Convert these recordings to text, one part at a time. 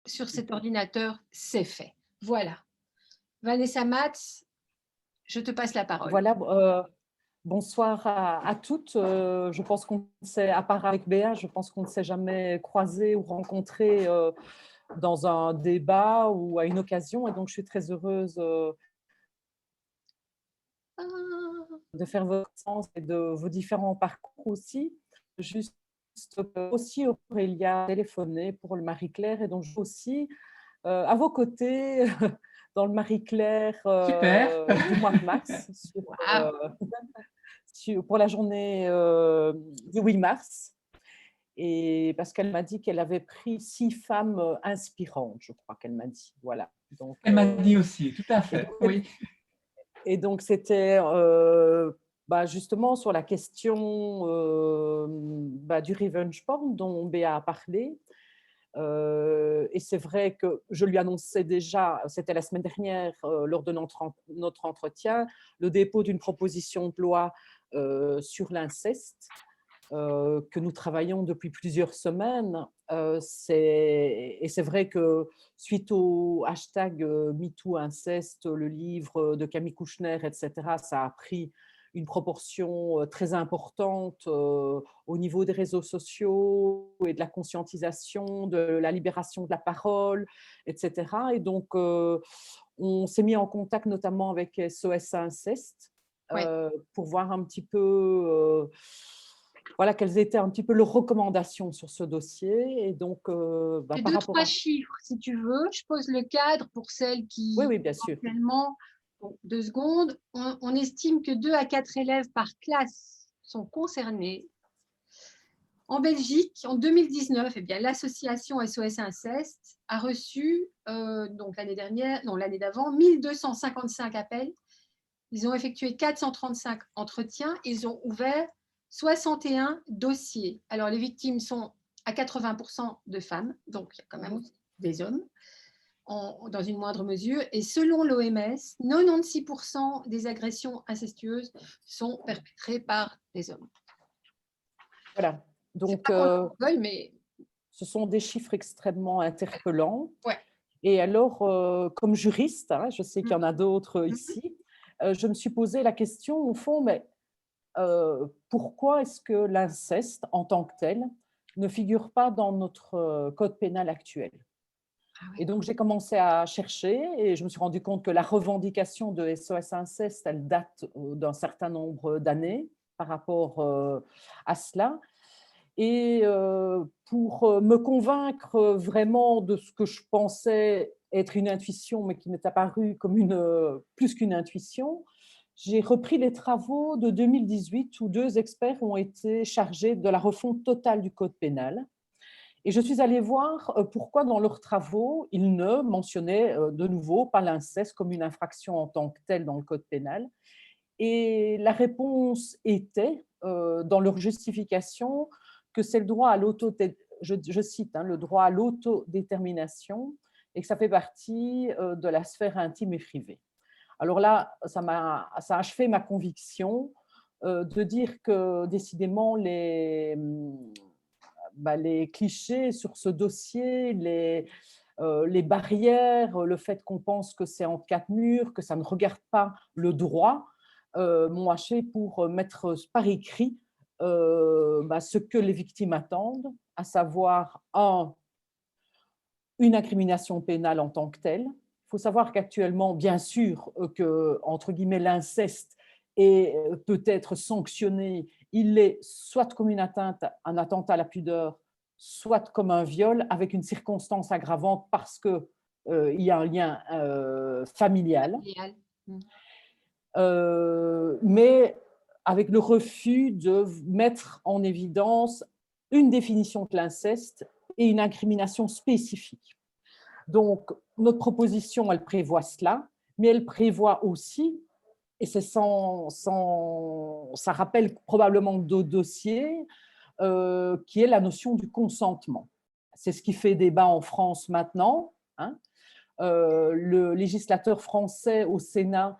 sur cet ordinateur, c'est fait. Voilà. Vanessa Matz, je te passe la parole. Voilà, bonsoir à toutes. Je pense qu'on s'est, à part avec Béa, je pense qu'on ne s'est jamais croisé ou rencontré dans un débat ou à une occasion. Et donc, je suis très heureuse de faire votre sens et de vos différents parcours aussi. Juste aussi, Aurélia a téléphoné pour le Marie-Claire. Et donc, je suis aussi à vos côtés dans le Marie-Claire Super. du mois de mars. Pour la journée du 8 mars, et parce qu'elle m'a dit qu'elle avait pris 6 femmes inspirantes, je crois qu'elle m'a dit. Voilà. Donc, Elle m'a dit aussi, tout à fait. Oui. Et donc, c'était justement sur la question du revenge porn dont Béa a parlé. Et c'est vrai que je lui annonçais déjà, c'était la semaine dernière, lors de notre entretien, le dépôt d'une proposition de loi sur l'inceste que nous travaillons depuis plusieurs semaines. Et c'est vrai que suite au hashtag #MeTooInceste, le livre de Camille Kouchner, etc., ça a pris une proportion très importante au niveau des réseaux sociaux et de la conscientisation, de la libération de la parole, etc. Et donc, on s'est mis en contact notamment avec SOS Inceste pour voir un petit peu quelles étaient un petit peu leurs recommandations sur ce dossier. Et donc, J'ai par deux, rapport trois chiffres, si tu veux. Je pose le cadre pour celles qui, Oui, bien sûr. actuellement, 2 secondes. On estime que 2 à 4 élèves par classe sont concernés. En Belgique, en 2019, l'association SOS Inceste a reçu, donc l'année d'avant, 1255 appels. Ils ont effectué 435 entretiens. Ils ont ouvert 61 dossiers. Alors, les victimes sont à 80% de femmes, donc il y a quand même des hommes, dans une moindre mesure. Et selon l'OMS, 96% des agressions incestueuses sont perpétrées par des hommes. Voilà. Donc, mais ce sont des chiffres extrêmement interpellants. Ouais. Et alors, comme juriste, je sais qu'il y en a d'autres ici, je me suis posé la question, au fond, mais pourquoi est-ce que l'inceste, en tant que tel, ne figure pas dans notre code pénal actuel ? Et donc, j'ai commencé à chercher et je me suis rendu compte que la revendication de SOS Inceste, elle date d'un certain nombre d'années par rapport à cela. Et pour me convaincre vraiment de ce que je pensais être une intuition, mais qui m'est apparu comme plus qu'une intuition, j'ai repris les travaux de 2018 où 2 experts ont été chargés de la refonte totale du code pénal. Et je suis allée voir pourquoi dans leurs travaux, ils ne mentionnaient de nouveau pas l'inceste comme une infraction en tant que telle dans le code pénal. Et la réponse était, dans leur justification, que c'est le droit à je cite, le droit à l'autodétermination, et que ça fait partie de la sphère intime et privée. Alors là, ça a achevé ma conviction de dire que décidément les clichés sur ce dossier, les barrières, le fait qu'on pense que c'est entre 4 murs, que ça ne regarde pas le droit, m'ont haché pour mettre par écrit ce que les victimes attendent, à savoir une incrimination pénale en tant que telle. Il faut savoir qu'actuellement, bien sûr, que, entre guillemets, l'inceste peut être sanctionné. Il est soit comme une atteinte, un attentat à la pudeur, soit comme un viol, avec une circonstance aggravante parce qu'il y a un lien familial. Mais avec le refus de mettre en évidence une définition de l'inceste et une incrimination spécifique. Donc, notre proposition, elle prévoit cela, mais elle prévoit aussi, et c'est ça rappelle probablement d'autres dossiers, qui est la notion du consentement. C'est ce qui fait débat en France maintenant. Le législateur français au Sénat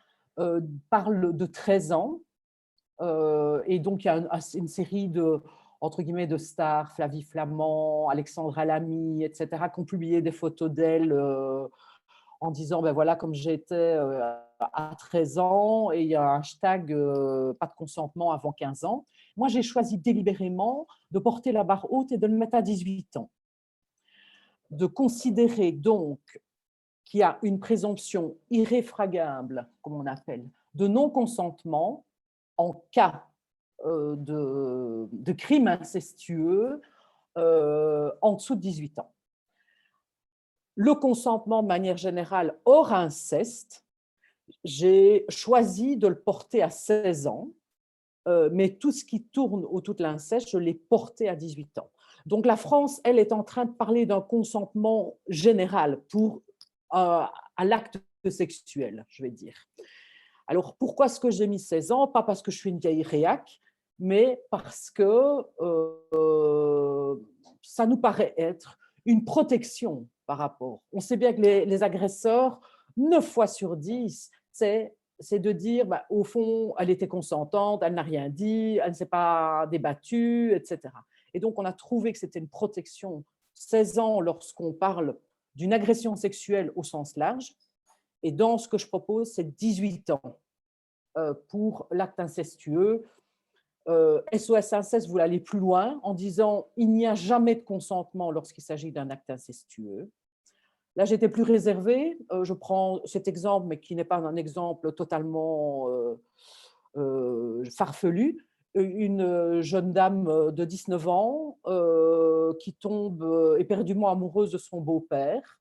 parle de 13 ans. Et donc, il y a une série entre guillemets, de stars, Flavie Flament, Alexandra Lamy, etc., qui ont publié des photos d'elle en disant, ben voilà, comme j'étais à 13 ans, et il y a un hashtag pas de consentement avant 15 ans. Moi, j'ai choisi délibérément de porter la barre haute et de le mettre à 18 ans. De considérer donc qu'il y a une présomption irréfragable, comme on appelle, de non-consentement en cas de crime incestueux en dessous de 18 ans. Le consentement, de manière générale, hors inceste, j'ai choisi de le porter à 16 ans, mais tout ce qui tourne autour de l'inceste, je l'ai porté à 18 ans. Donc la France, elle, est en train de parler d'un consentement général à l'acte sexuel, je vais dire. Alors, pourquoi est-ce que j'ai mis 16 ans? Pas parce que je suis une vieille réac, mais parce que ça nous paraît être une protection par rapport. On sait bien que les agresseurs, 9 fois sur 10, c'est de dire, bah, au fond, elle était consentante, elle n'a rien dit, elle ne s'est pas débattue, etc. Et donc, on a trouvé que c'était une protection 16 ans lorsqu'on parle d'une agression sexuelle au sens large. Et dans ce que je propose, c'est 18 ans pour l'acte incestueux. SOS Inceste voulait aller plus loin en disant il n'y a jamais de consentement lorsqu'il s'agit d'un acte incestueux. Là, j'étais plus réservée. Je prends cet exemple, mais qui n'est pas un exemple totalement farfelu. Une jeune dame de 19 ans qui tombe éperdument amoureuse de son beau-père.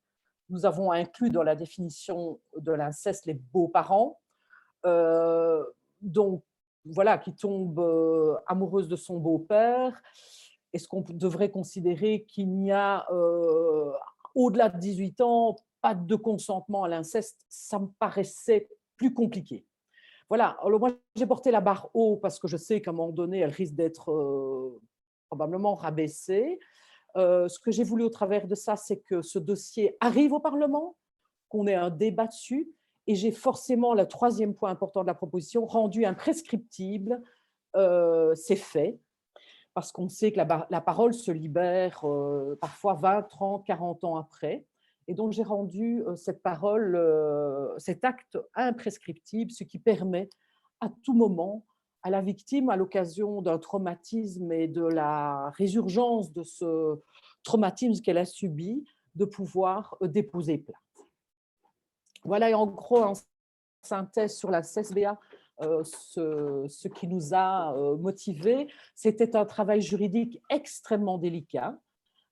Nous avons inclus dans la définition de l'inceste les beaux-parents. Donc, voilà, qui tombe amoureuse de son beau-père. Est-ce qu'on devrait considérer qu'il n'y a, au-delà de 18 ans, pas de consentement à l'inceste? Ça me paraissait plus compliqué. Voilà, alors moi j'ai porté la barre haut parce que je sais qu'à un moment donné, elle risque d'être probablement rabaissée. Ce que j'ai voulu au travers de ça, c'est que ce dossier arrive au Parlement, qu'on ait un débat dessus, et j'ai forcément, le troisième point important de la proposition, rendu imprescriptible ces faits, parce qu'on sait que la parole se libère parfois 20, 30, 40 ans après. Et donc, j'ai rendu cette parole, cet acte imprescriptible, ce qui permet à tout moment à la victime, à l'occasion d'un traumatisme et de la résurgence de ce traumatisme qu'elle a subi, de pouvoir déposer plainte. Voilà, et en gros, en synthèse sur la CESBA, ce qui nous a motivés, c'était un travail juridique extrêmement délicat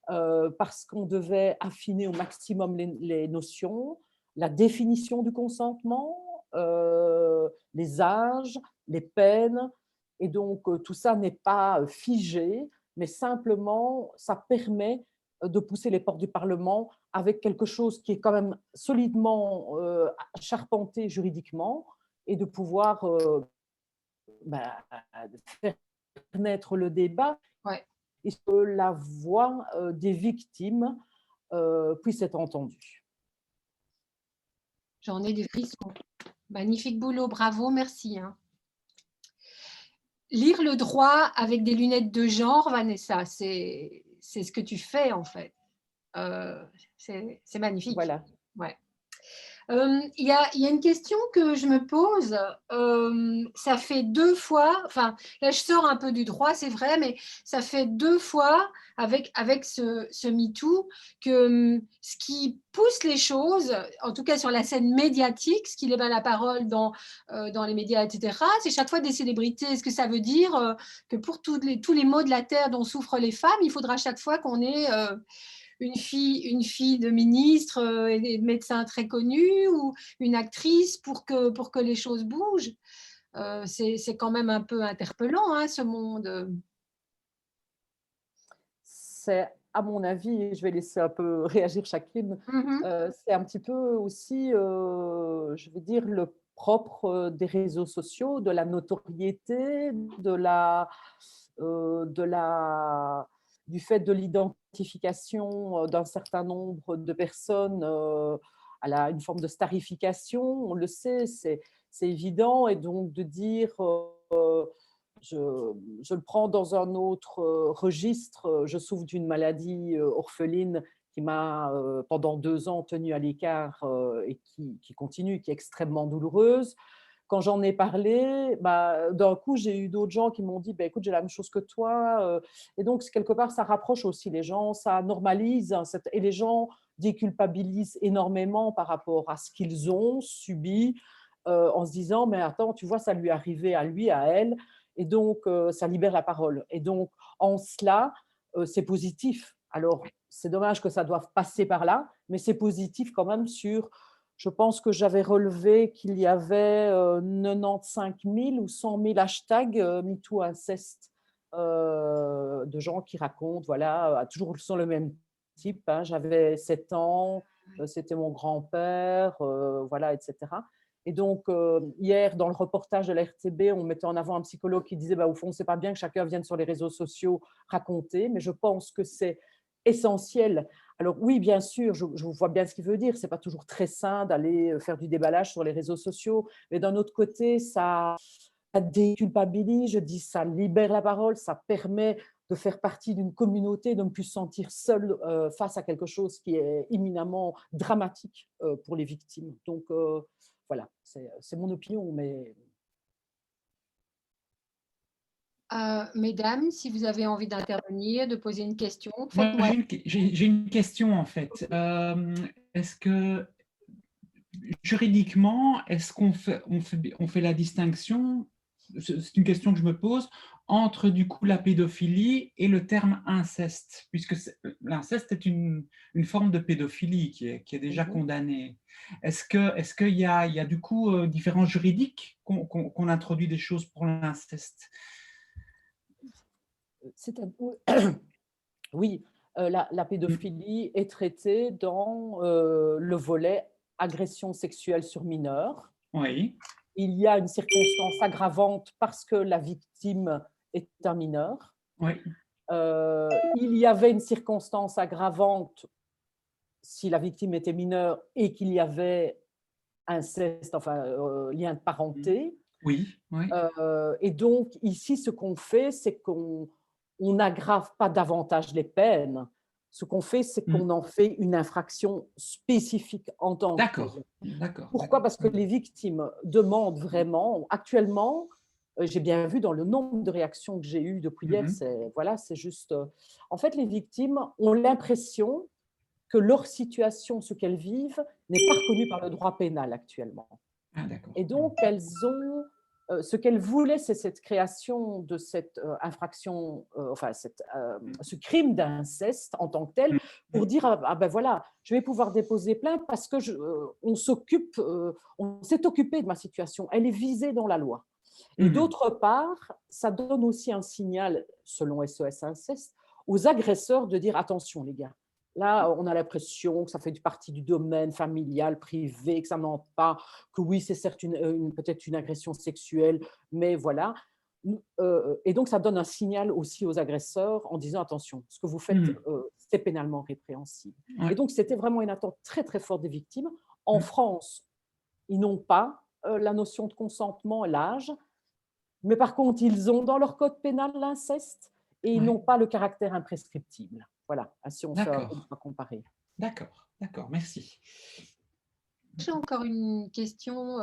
parce qu'on devait affiner au maximum les notions, la définition du consentement, les âges, les peines. Et donc, tout ça n'est pas figé, mais simplement, ça permet de pousser les portes du Parlement avec quelque chose qui est quand même solidement charpenté juridiquement et de pouvoir faire naître le débat et que la voix des victimes puisse être entendue. J'en ai des frissons. Magnifique boulot, bravo, merci. Hein. Lire le droit avec des lunettes de genre, Vanessa, c'est ce que tu fais en fait. C'est magnifique. Voilà. Ouais. Il y a une question que je me pose. Ça fait 2 fois, enfin là je sors un peu du droit, c'est vrai, mais ça fait 2 fois avec ce MeToo que ce qui pousse les choses, en tout cas sur la scène médiatique, ce qui libère la parole dans les médias, etc., c'est chaque fois des célébrités. Est-ce que ça veut dire que pour tous les maux de la terre dont souffrent les femmes, il faudra chaque fois qu'on ait une fille de ministre et de médecin très connu ou une actrice pour que les choses bougent? C'est quand même un peu interpellant, hein, ce monde. C'est, à mon avis, je vais laisser un peu réagir chacune, c'est un petit peu aussi, je veux dire, le propre des réseaux sociaux, de la notoriété, du fait de l'identification d'un certain nombre de personnes à une forme de starification. On le sait, c'est évident. Et donc de dire je le prends dans un autre registre. Je souffre d'une maladie orpheline qui m'a, pendant 2 ans, tenue à l'écart et qui continue, qui est extrêmement douloureuse. Quand j'en ai parlé, bah, d'un coup, j'ai eu d'autres gens qui m'ont dit bah, « écoute, j'ai la même chose que toi ». Et donc, quelque part, ça rapproche aussi les gens, ça normalise, hein, et les gens déculpabilisent énormément par rapport à ce qu'ils ont subi, en se disant « mais attends, tu vois, ça lui est arrivé à lui, à elle ». Et donc, ça libère la parole. Et donc, en cela, c'est positif. Alors, c'est dommage que ça doive passer par là, mais c'est positif quand même sur… Je pense que j'avais relevé qu'il y avait 95 000 ou 100 000 hashtags MeTooInceste de gens qui racontent, voilà, toujours sur le même type. Hein. J'avais 7 ans, c'était mon grand-père, voilà, etc. Et donc, hier, dans le reportage de la RTB, on mettait en avant un psychologue qui disait bah, au fond, c'est pas bien que chacun vienne sur les réseaux sociaux raconter, mais je pense que c'est essentiel. Alors oui, bien sûr, je vois bien ce qu'il veut dire. C'est pas toujours très sain d'aller faire du déballage sur les réseaux sociaux, mais d'un autre côté, ça déculpabilise, je dis, ça libère la parole, ça permet de faire partie d'une communauté, de ne plus se sentir seul face à quelque chose qui est éminemment dramatique pour les victimes. Donc voilà, c'est mon opinion, mais… Mesdames, si vous avez envie d'intervenir, de poser une question, Moi, faites-moi. j'ai une question en fait. Est-ce que juridiquement, est-ce on fait la distinction, c'est une question que je me pose, entre du coup la pédophilie et le terme inceste, puisque l'inceste est une forme de pédophilie qui est déjà condamnée. Est-ce qu'il y a du coup différents juridiques qu'on introduit des choses pour l'inceste? Oui, la pédophilie est traitée dans le volet agression sexuelle sur mineur. Oui. Il y a une circonstance aggravante parce que la victime est un mineur. Oui. Il y avait une circonstance aggravante si la victime était mineure et qu'il y avait inceste, enfin lien de parenté. Oui, oui. Et donc ici, ce qu'on fait, c'est qu'on n'aggrave pas davantage les peines. Ce qu'on fait, c'est qu'on en fait une infraction spécifique en tant que D'accord, telle. d'accord. Pourquoi? Parce que les victimes demandent vraiment, actuellement, j'ai bien vu dans le nombre de réactions que j'ai eues depuis hier, c'est juste… En fait, les victimes ont l'impression que leur situation, ce qu'elles vivent, n'est pas reconnue par le droit pénal actuellement. Ah, d'accord. Et donc, elles ont… ce qu'elles voulaient, c'est cette création de cette infraction, enfin, ce crime d'inceste en tant que tel, pour dire ah ben voilà, je vais pouvoir déposer plainte parce que on s'est occupé de ma situation, elle est visée dans la loi. Et d'autre part, ça donne aussi un signal, selon SOS Inceste, aux agresseurs de dire attention les gars. Là, on a l'impression que ça fait partie du domaine familial, privé, que ça n'entre pas, que oui, c'est certes peut-être une agression sexuelle, mais voilà. Et donc, ça donne un signal aussi aux agresseurs en disant attention, ce que vous faites, c'est pénalement répréhensible. Ouais. Et donc, c'était vraiment une attente très, très forte des victimes. En France, ils n'ont pas la notion de consentement, l'âge, mais par contre, ils ont dans leur code pénal l'inceste et ils n'ont pas le caractère imprescriptible. Voilà, si on fait un comparer. D'accord, merci. J'ai encore une question.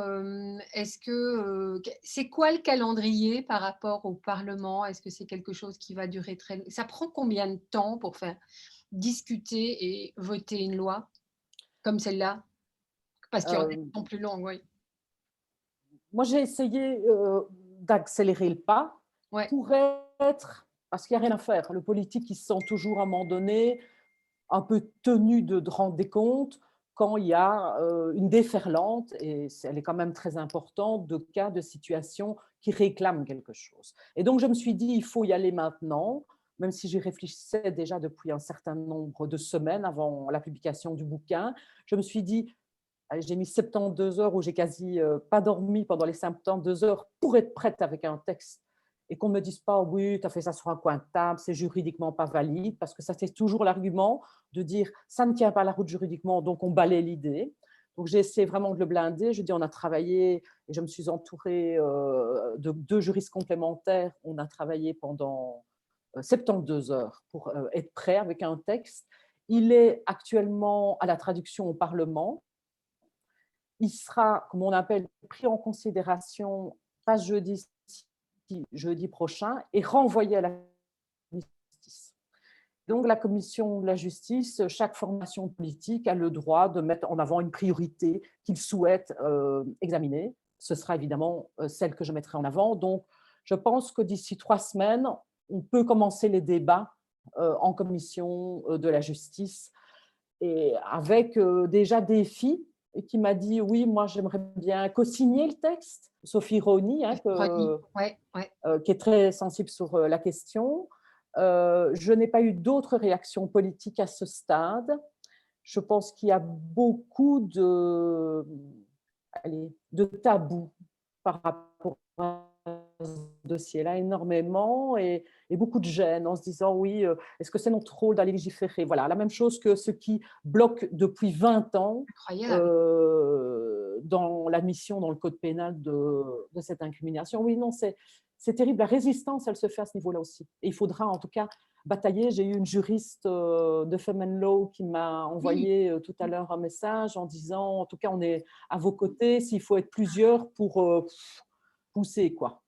Est-ce que c'est quoi le calendrier par rapport au Parlement? Est-ce que c'est quelque chose qui va durer très longtemps? Ça prend combien de temps pour faire discuter et voter une loi comme celle-là? Parce qu'il y en a qui sont plus longues, oui. Moi, j'ai essayé d'accélérer le pas pour être… Parce qu'il n'y a rien à faire. Le politique, il se sent toujours à un moment donné un peu tenu de rendre des comptes quand il y a une déferlante, et elle est quand même très importante, de cas, de situations qui réclament quelque chose. Et donc, je me suis dit, il faut y aller maintenant, même si j'y réfléchissais déjà depuis un certain nombre de semaines avant la publication du bouquin. Je me suis dit, j'ai mis 72 heures où j'ai quasi pas dormi pendant les 72 heures pour être prête avec un texte et qu'on ne me dise pas « oui, tu as fait ça sur un coin de table, c'est juridiquement pas valide », parce que ça, c'est toujours l'argument de dire « ça ne tient pas la route juridiquement », donc on balaie l'idée. Donc, j'ai essayé vraiment de le blinder. Je dis, on a travaillé, et je me suis entourée de 2 juristes complémentaires. On a travaillé pendant 72 heures pour être prêt avec un texte. Il est actuellement à la traduction au Parlement. Il sera, comme on appelle, pris en considération pas jeudi prochain et renvoyé à la justice. Donc, la commission de la justice, chaque formation politique a le droit de mettre en avant une priorité qu'il souhaite examiner. Ce sera évidemment celle que je mettrai en avant. Donc, je pense que d'ici 3 semaines, on peut commencer les débats en commission de la justice, et avec déjà des filles qui m'a dit oui, moi j'aimerais bien co-signer le texte. Sophie Roni, hein, qui est très sensible sur la question. Je n'ai pas eu d'autres réactions politiques à ce stade. Je pense qu'il y a beaucoup de tabous par rapport à ce dossier-là, énormément, et beaucoup de gêne en se disant oui, est-ce que c'est notre rôle d'aller légiférer? Voilà, la même chose que ce qui bloque depuis 20 ans dans l'admission dans le code pénal de cette incrimination. Oui, non, c'est terrible. La résistance, elle se fait à ce niveau-là aussi. Et il faudra en tout cas batailler. J'ai eu une juriste de Femen Law qui m'a envoyé tout à l'heure un message en disant, en tout cas, on est à vos côtés, s'il faut être plusieurs pour pousser, quoi.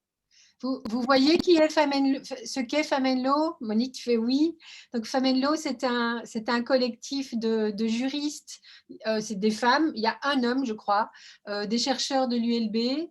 Vous voyez qui est ce qu'est Femen Law? Monique, tu fais oui. Donc, Femen Law, c'est un collectif de juristes. C'est des femmes. Il y a un homme, je crois, des chercheurs de l'ULB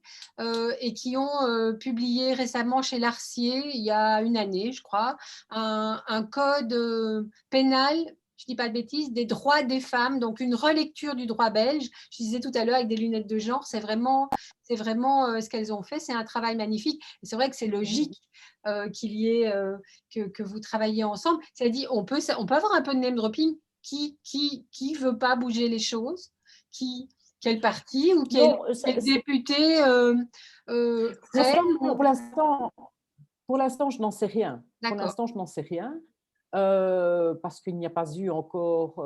et qui ont publié récemment chez Larcier, il y a une année, je crois, un code pénal, je ne dis pas de bêtises, des droits des femmes, donc une relecture du droit belge. Je disais tout à l'heure avec des lunettes de genre, c'est vraiment ce qu'elles ont fait. C'est un travail magnifique. Et c'est vrai que c'est logique qu'il y ait que vous travaillez ensemble. C'est-à-dire, on peut avoir un peu de name dropping. Qui veut pas bouger les choses? Quel parti ou quel député pour l'instant, je n'en sais rien. Pour l'instant, je n'en sais rien. Parce qu'il n'y a pas eu encore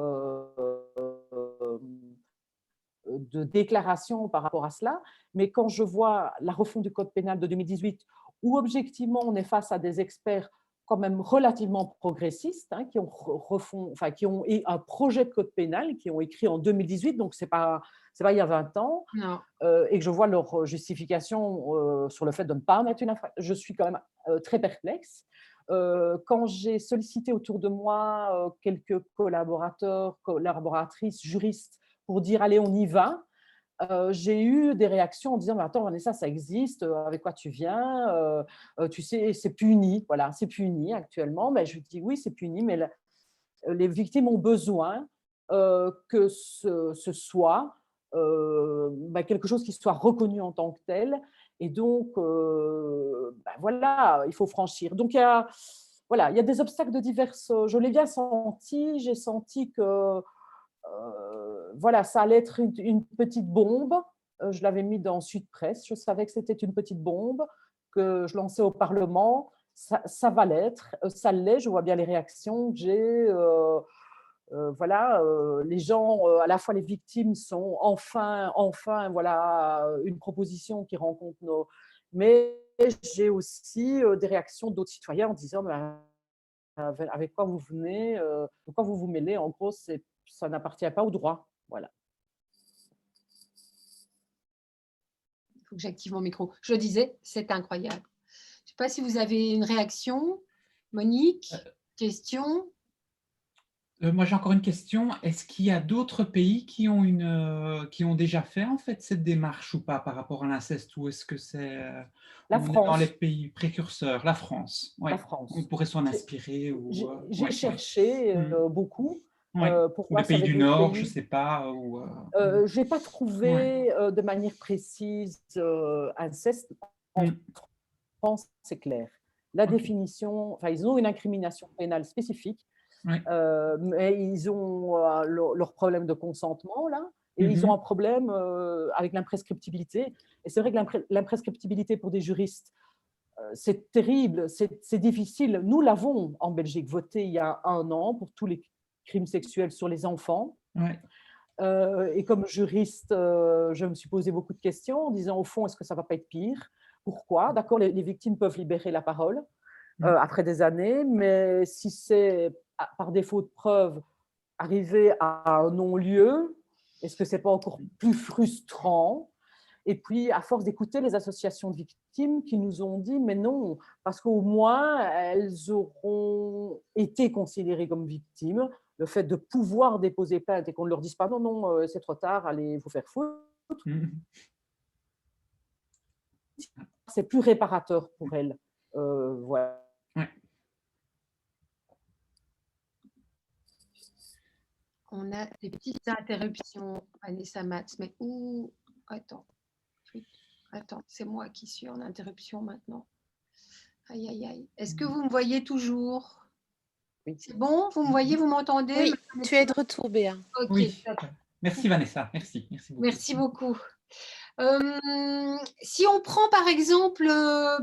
de déclaration par rapport à cela. Mais quand je vois la refonte du code pénal de 2018, où objectivement on est face à des experts quand même relativement progressistes, hein, qui ont un projet de code pénal, qui ont écrit en 2018, donc c'est pas il y a 20 ans, et que je vois leur justification sur le fait de ne pas mettre une infraction, je suis quand même très perplexe. Quand j'ai sollicité autour de moi quelques collaboratrices, juristes, pour dire allez, on y va, j'ai eu des réactions en disant mais attends Vanessa, ça existe, avec quoi tu viens, tu sais, c'est puni, voilà, c'est puni actuellement. Mais je dis oui, c'est puni, mais les victimes ont besoin que ce soit quelque chose qui soit reconnu en tant que tel. Et donc, voilà, il faut franchir. Donc, il y a des obstacles de diverses… Je l'ai bien senti, j'ai senti que voilà, ça allait être une petite bombe. Je l'avais mis dans Sud Presse, je savais que c'était une petite bombe que je lançais au Parlement. Ça va l'être, ça l'est, je vois bien les réactions que j'ai. Voilà, les gens, à la fois les victimes sont enfin, voilà, une proposition qui rencontre nos… Mais j'ai aussi des réactions d'autres citoyens en disant avec quoi vous venez, de quoi vous vous mêlez, en gros, ça n'appartient pas au droit. Voilà. Il faut que j'active mon micro. Je le disais, c'est incroyable. Je ne sais pas si vous avez une réaction, Monique, question. Moi, j'ai encore une question. Est-ce qu'il y a d'autres pays qui ont déjà fait en fait cette démarche ou pas par rapport à l'inceste, ou est-ce que c'est la France, dans les pays précurseurs? La France, ouais. La France. On pourrait s'en inspirer. J'ai cherché beaucoup. Pour les pays du Nord, je ne sais pas. Je n'ai pas trouvé de manière précise inceste. En France, c'est clair. La définition, enfin, ils ont une incrimination pénale spécifique. Mais ils ont leur problème de consentement, là, et ils ont un problème avec l'imprescriptibilité. Et c'est vrai que l'imprescriptibilité pour des juristes, c'est terrible, c'est difficile. Nous l'avons en Belgique, voté il y a 1 an pour tous les crimes sexuels sur les enfants. Et comme juriste, je me suis posé beaucoup de questions en disant, au fond, est-ce que ça ne va pas être pire? Pourquoi? D'accord, les victimes peuvent libérer la parole après des années, mais si c'est par défaut de preuve arriver à un non-lieu, est-ce que ce n'est pas encore plus frustrant? Et puis, à force d'écouter les associations de victimes qui nous ont dit, mais non, parce qu'au moins, elles auront été considérées comme victimes. Le fait de pouvoir déposer plainte et qu'on ne leur dise pas, non, non, c'est trop tard, allez vous faire foutre, c'est plus réparateur pour elles. Voilà. Ouais. On a des petites interruptions, Vanessa Matz, mais où? Attends, c'est moi qui suis en interruption maintenant. Aïe, aïe, aïe. Est-ce que vous me voyez toujours? Oui. C'est bon? Vous me voyez? Vous m'entendez? Oui, tu es de retour, Béa. Ok, Oui. top. Merci Vanessa, merci beaucoup. Merci beaucoup. Si on prend par exemple,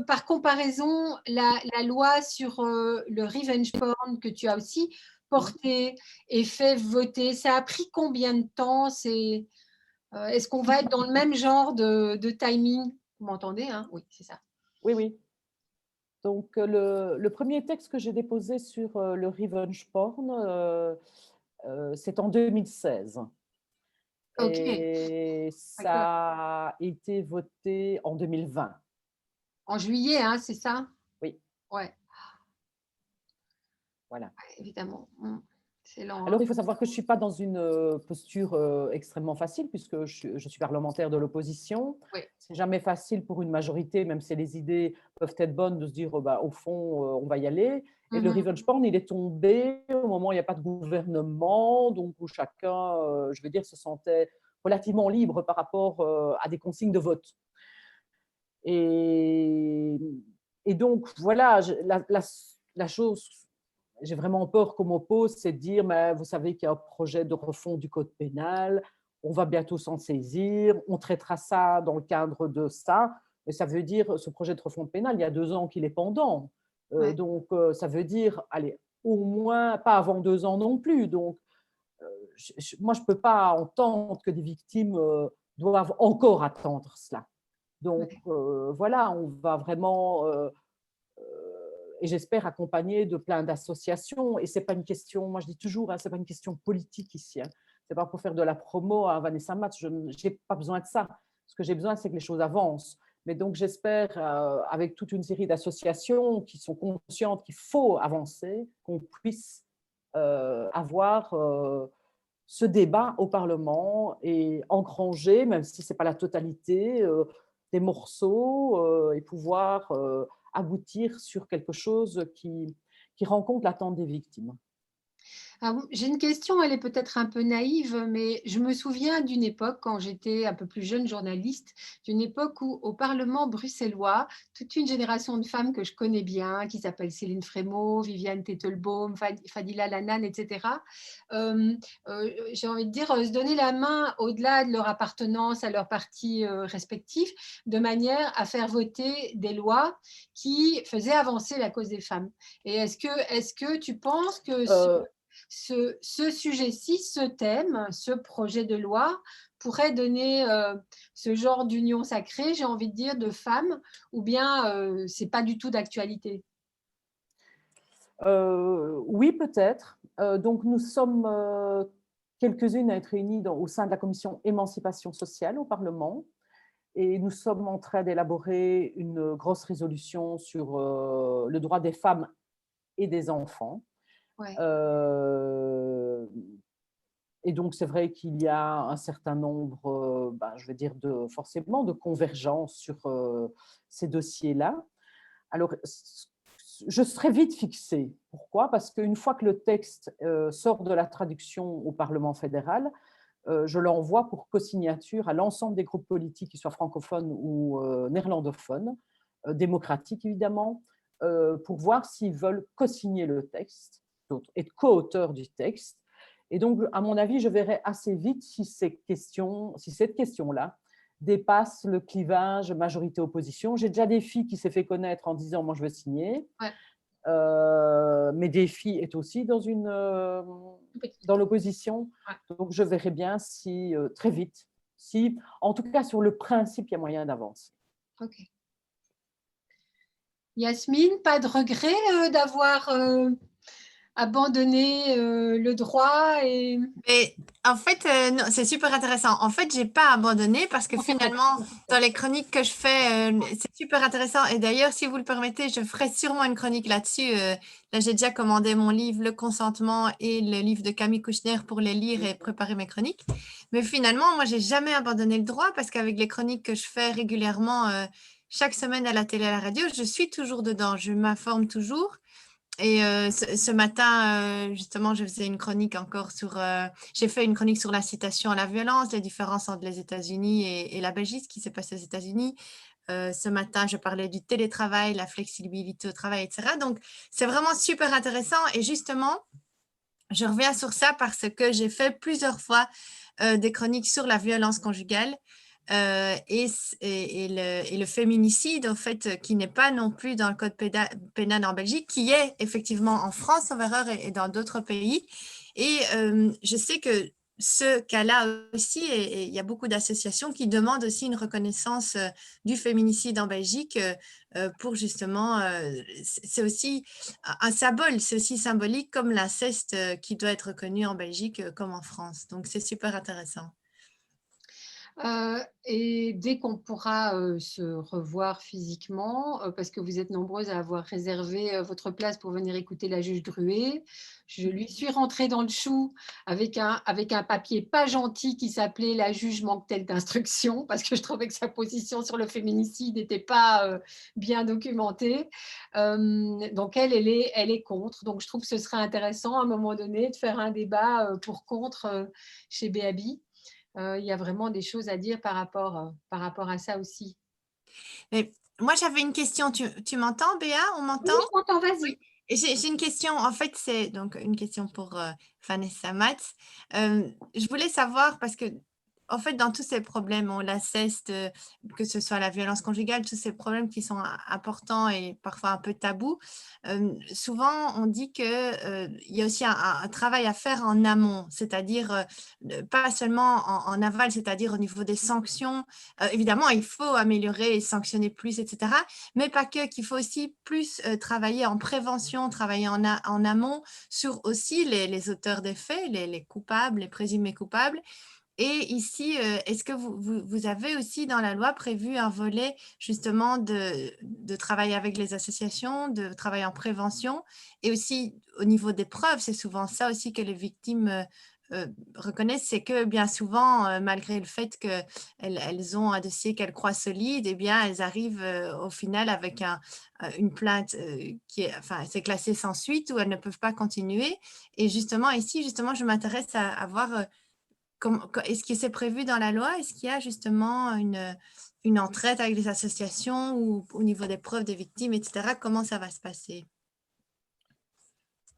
par comparaison, la loi sur le revenge porn que tu as aussi porté et fait voter, ça a pris combien de temps? Est-ce qu'on va être dans le même genre de timing? Vous m'entendez, hein? Oui, c'est ça. Oui, oui. Donc, le premier texte que j'ai déposé sur le revenge porn, c'est en 2016. Ok. Et ça a été voté en 2020. En juillet, hein, c'est ça? Oui. Ouais. Voilà. Ouais, évidemment. C'est lent. Alors, il faut savoir que je ne suis pas dans une posture extrêmement facile, puisque je suis parlementaire de l'opposition. Oui. C'est jamais facile pour une majorité, même si les idées peuvent être bonnes, de se dire, bah, au fond, on va y aller. Et le revenge porn, il est tombé au moment où il n'y a pas de gouvernement, donc où chacun, je veux dire, se sentait relativement libre par rapport à des consignes de vote. Et donc, voilà, la chose, j'ai vraiment peur qu'on m'oppose, c'est de dire, mais vous savez qu'il y a un projet de refonte du code pénal, on va bientôt s'en saisir, on traitera ça dans le cadre de ça. Mais ça veut dire, ce projet de refonte pénale, il y a 2 ans qu'il est pendant. Ouais. Donc, ça veut dire, allez, au moins pas avant 2 ans non plus. Donc, moi, je ne peux pas entendre que des victimes doivent encore attendre cela. Donc, voilà, on va vraiment, et j'espère accompagner de plein d'associations. Et ce n'est pas une question, moi je dis toujours, hein, ce n'est pas une question politique ici. Hein. Ce n'est pas pour faire de la promo à Vanessa Matz, je n'ai pas besoin de ça. Ce que j'ai besoin, c'est que les choses avancent. Mais donc, j'espère, avec toute une série d'associations qui sont conscientes qu'il faut avancer, qu'on puisse avoir ce débat au Parlement et engranger, même si ce n'est pas la totalité, des morceaux et pouvoir aboutir sur quelque chose qui rencontre l'attente des victimes. J'ai une question, elle est peut-être un peu naïve, mais je me souviens d'une époque, quand j'étais un peu plus jeune journaliste, d'une époque où au Parlement bruxellois, toute une génération de femmes que je connais bien, qui s'appellent Céline Frémaux, Viviane Tettelbaum, Fadila Lanan, etc., j'ai envie de dire, se donner la main au-delà de leur appartenance à leur parti respectif, de manière à faire voter des lois qui faisaient avancer la cause des femmes. Et est-ce que tu penses que ce sujet-ci, ce thème, ce projet de loi pourrait donner ce genre d'union sacrée, j'ai envie de dire, de femmes, ou bien ce n'est pas du tout d'actualité? Oui, peut-être. Donc, nous sommes quelques-unes à être réunies au sein de la commission émancipation sociale au Parlement. Et nous sommes en train d'élaborer une grosse résolution sur le droit des femmes et des enfants. Ouais. Et donc, c'est vrai qu'il y a un certain nombre, je veux dire, forcément de convergences sur ces dossiers-là. Alors, je serai vite fixée. Pourquoi? Parce qu'une fois que le texte sort de la traduction au Parlement fédéral, je l'envoie pour co-signature à l'ensemble des groupes politiques, qu'ils soient francophones ou néerlandophones, démocratiques évidemment, pour voir s'ils veulent co-signer le texte, être co-auteurs du texte. Et donc, à mon avis, je verrai assez vite si cette question-là dépasse le clivage majorité-opposition. J'ai déjà des filles qui s'est fait connaître en disant « moi, je veux signer Ouais. ». mes défis est aussi dans l'opposition. Ouais. Donc, je verrai bien si très vite, si, en tout cas, sur le principe, il y a moyen d'avancer. Ok. Yasmine, pas de regret d'avoir abandonné le droit et... Mais en fait, non, c'est super intéressant. En fait, j'ai pas abandonné parce que finalement, dans les chroniques que je fais, c'est super intéressant. Et d'ailleurs, si vous le permettez, je ferai sûrement une chronique là-dessus. Là, j'ai déjà commandé mon livre, Le consentement, et le livre de Camille Kouchner pour les lire et préparer mes chroniques. Mais finalement, moi, j'ai jamais abandonné le droit parce qu'avec les chroniques que je fais régulièrement, chaque semaine à la télé, à la radio, je suis toujours dedans. Je m'informe toujours. Et ce matin, justement, je faisais une chronique encore sur... j'ai fait une chronique sur l'incitation à la violence, les différences entre les États-Unis et la Belgique, ce qui s'est passé aux États-Unis. Ce matin, je parlais du télétravail, la flexibilité au travail, etc. Donc, c'est vraiment super intéressant. Et justement, je reviens sur ça parce que j'ai fait plusieurs fois des chroniques sur la violence conjugale. Et le féminicide, en fait, qui n'est pas non plus dans le code pénal en Belgique, qui est effectivement en France, sauf erreur, et dans d'autres pays. Et je sais que ce cas-là aussi, et il y a beaucoup d'associations qui demandent aussi une reconnaissance du féminicide en Belgique pour justement, c'est aussi un symbole, c'est aussi symbolique comme l'inceste qui doit être reconnu en Belgique comme en France. Donc, c'est super intéressant. Et dès qu'on pourra se revoir physiquement, parce que vous êtes nombreuses à avoir réservé votre place pour venir écouter la juge Druet, je lui suis rentrée dans le chou avec un papier pas gentil qui s'appelait « La juge manque-t-elle d'instructions ?» parce que je trouvais que sa position sur le féminicide n'était pas bien documentée. Donc, elle est contre. Donc, je trouve que ce serait intéressant à un moment donné de faire un débat pour-contre chez BABI. Il y a vraiment des choses à dire par rapport à ça aussi. Mais moi, j'avais une question. Tu m'entends, Béa? On m'entend? Oui, je m'entends, vas-y. J'ai une question. En fait, c'est donc une question pour Vanessa Matz. Je voulais savoir, parce que, en fait, dans tous ces problèmes, on l'inceste, que ce soit la violence conjugale, tous ces problèmes qui sont importants et parfois un peu tabous, souvent on dit qu'il y a aussi un travail à faire en amont, c'est-à-dire pas seulement en aval, c'est-à-dire au niveau des sanctions. Évidemment, il faut améliorer et sanctionner plus, etc. Mais pas que, qu'il faut aussi plus travailler en prévention, travailler en amont sur aussi les auteurs des faits, les coupables, les présumés coupables. Et ici, est-ce que vous avez aussi dans la loi prévu un volet justement de travail avec les associations, de travail en prévention et aussi au niveau des preuves? C'est souvent ça aussi que les victimes reconnaissent, c'est que bien souvent, malgré le fait qu'elles ont un dossier qu'elles croient solide, eh bien, elles arrivent au final avec une plainte qui est, enfin, c'est classé sans suite ou elles ne peuvent pas continuer. Et justement, ici, justement, je m'intéresse à voir... est-ce que c'est prévu dans la loi? Est-ce qu'il y a justement une entraide avec les associations ou au niveau des preuves des victimes, etc.? Comment ça va se passer?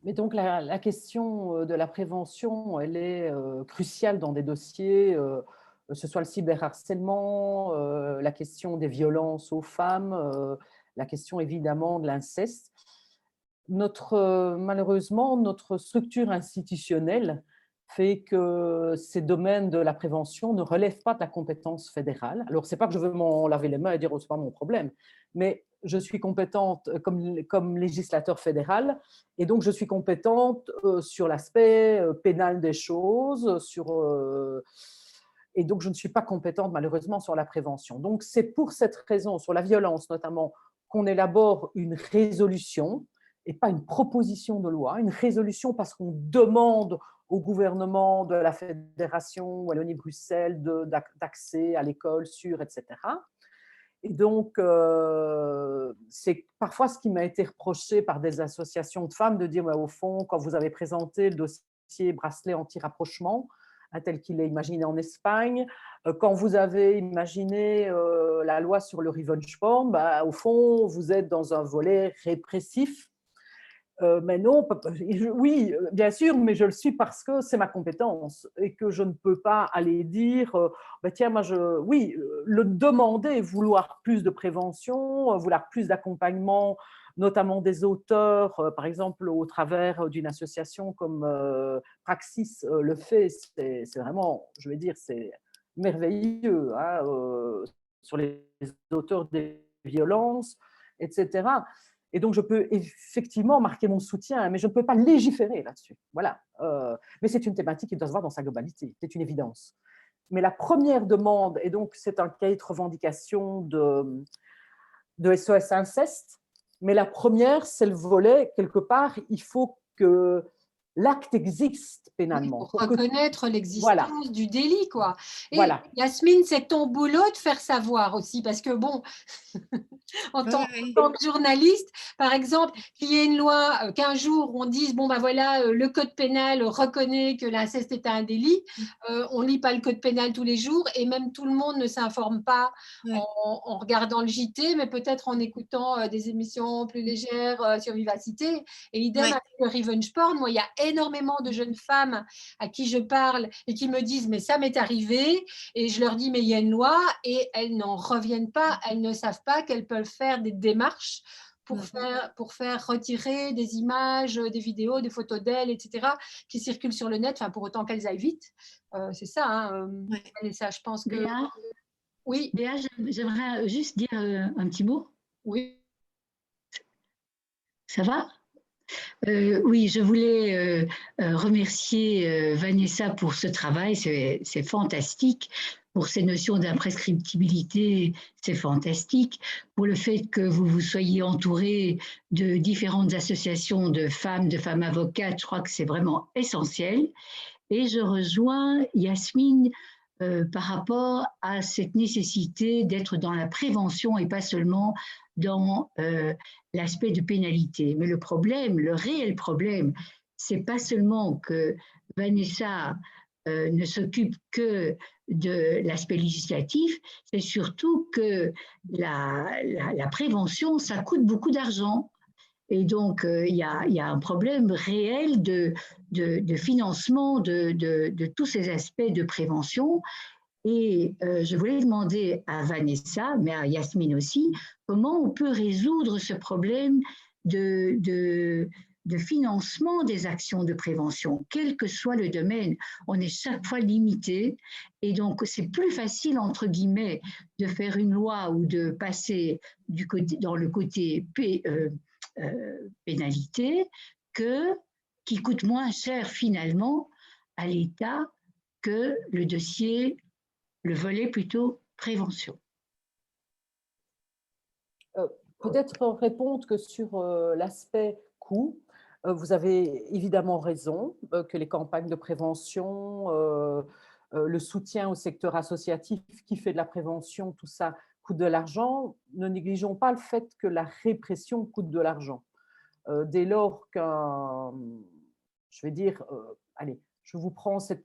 Mais donc, la question de la prévention, elle est cruciale dans des dossiers, que ce soit le cyberharcèlement, la question des violences aux femmes, la question évidemment de l'inceste. Malheureusement, notre structure institutionnelle fait que ces domaines de la prévention ne relèvent pas de la compétence fédérale. Alors, ce n'est pas que je veux m'en laver les mains et dire « oh, ce n'est pas mon problème », mais je suis compétente comme législateur fédéral et donc je suis compétente sur l'aspect pénal des choses, et donc je ne suis pas compétente malheureusement sur la prévention. Donc, c'est pour cette raison, sur la violence notamment, qu'on élabore une résolution et pas une proposition de loi, une résolution parce qu'on demande au gouvernement de la Fédération Wallonie-Bruxelles d'accès à l'école sûre, etc. Et donc, c'est parfois ce qui m'a été reproché par des associations de femmes de dire, au fond, quand vous avez présenté le dossier bracelet anti-rapprochement, tel qu'il est imaginé en Espagne, quand vous avez imaginé la loi sur le revenge porn, au fond, vous êtes dans un volet répressif. Mais non, oui, bien sûr, mais je le suis parce que c'est ma compétence et que je ne peux pas aller dire, tiens, moi, oui, le demander, vouloir plus de prévention, vouloir plus d'accompagnement notamment des auteurs, par exemple au travers d'une association comme Praxis le fait, c'est vraiment, je vais dire, c'est merveilleux, hein, sur les auteurs des violences, etc. Et donc, je peux effectivement marquer mon soutien, mais je ne peux pas légiférer là-dessus. Voilà. Mais c'est une thématique qui doit se voir dans sa globalité, c'est une évidence. Mais la première demande, et donc c'est un cahier de revendication de SOS Inceste, mais la première, c'est le volet, quelque part, il faut que l'acte existe pénalement. Pour reconnaître l'existence voilà. du délit, quoi. Et voilà. Yasmine, c'est ton boulot de faire savoir aussi, parce que bon, en tant que journaliste, par exemple, qu'il y ait une loi qu'un jour on dise, bon ben voilà, le code pénal reconnaît que l'inceste est un délit, on lit pas le code pénal tous les jours, et même tout le monde ne s'informe pas en regardant le JT, mais peut-être en écoutant des émissions plus légères sur Vivacité. Et idem avec le revenge porn. Moi, il y a énormément de jeunes femmes à qui je parle et qui me disent, mais ça m'est arrivé, et je leur dis, mais il y a une loi, et elles n'en reviennent pas, elles ne savent pas qu'elles peuvent faire des démarches pour faire retirer des images, des vidéos, des photos d'elles, etc., qui circulent sur le net, enfin, pour autant qu'elles aillent vite. C'est ça, hein, Vanessa, je pense que… Béa, oui. Béa, j'aimerais juste dire un petit mot. Oui. Ça va? Oui, je voulais remercier Vanessa pour ce travail, c'est fantastique. Pour ces notions d'imprescriptibilité, c'est fantastique. Pour le fait que vous vous soyez entouré de différentes associations de femmes avocates, je crois que c'est vraiment essentiel. Et je rejoins Yasmine par rapport à cette nécessité d'être dans la prévention et pas seulement dans l'aspect de pénalité. Mais le problème, le réel problème, c'est pas seulement que Vanessa ne s'occupe que de l'aspect législatif, c'est surtout que la prévention, ça coûte beaucoup d'argent. Et donc, il y a un problème réel de financement de tous ces aspects de prévention. Et je voulais demander à Vanessa, mais à Yasmine aussi, comment on peut résoudre ce problème de financement des actions de prévention, quel que soit le domaine. On est chaque fois limité et donc c'est plus facile, entre guillemets, de faire une loi ou de passer dans le côté pénalité qui coûte moins cher finalement à l'État que le dossier, le volet plutôt prévention. Peut-être répondre que sur l'aspect coût, vous avez évidemment raison que les campagnes de prévention, le soutien au secteur associatif qui fait de la prévention, tout ça coûte de l'argent. Ne négligeons pas le fait que la répression coûte de l'argent. Dès lors qu'un, je vais dire, allez, je vous prends ce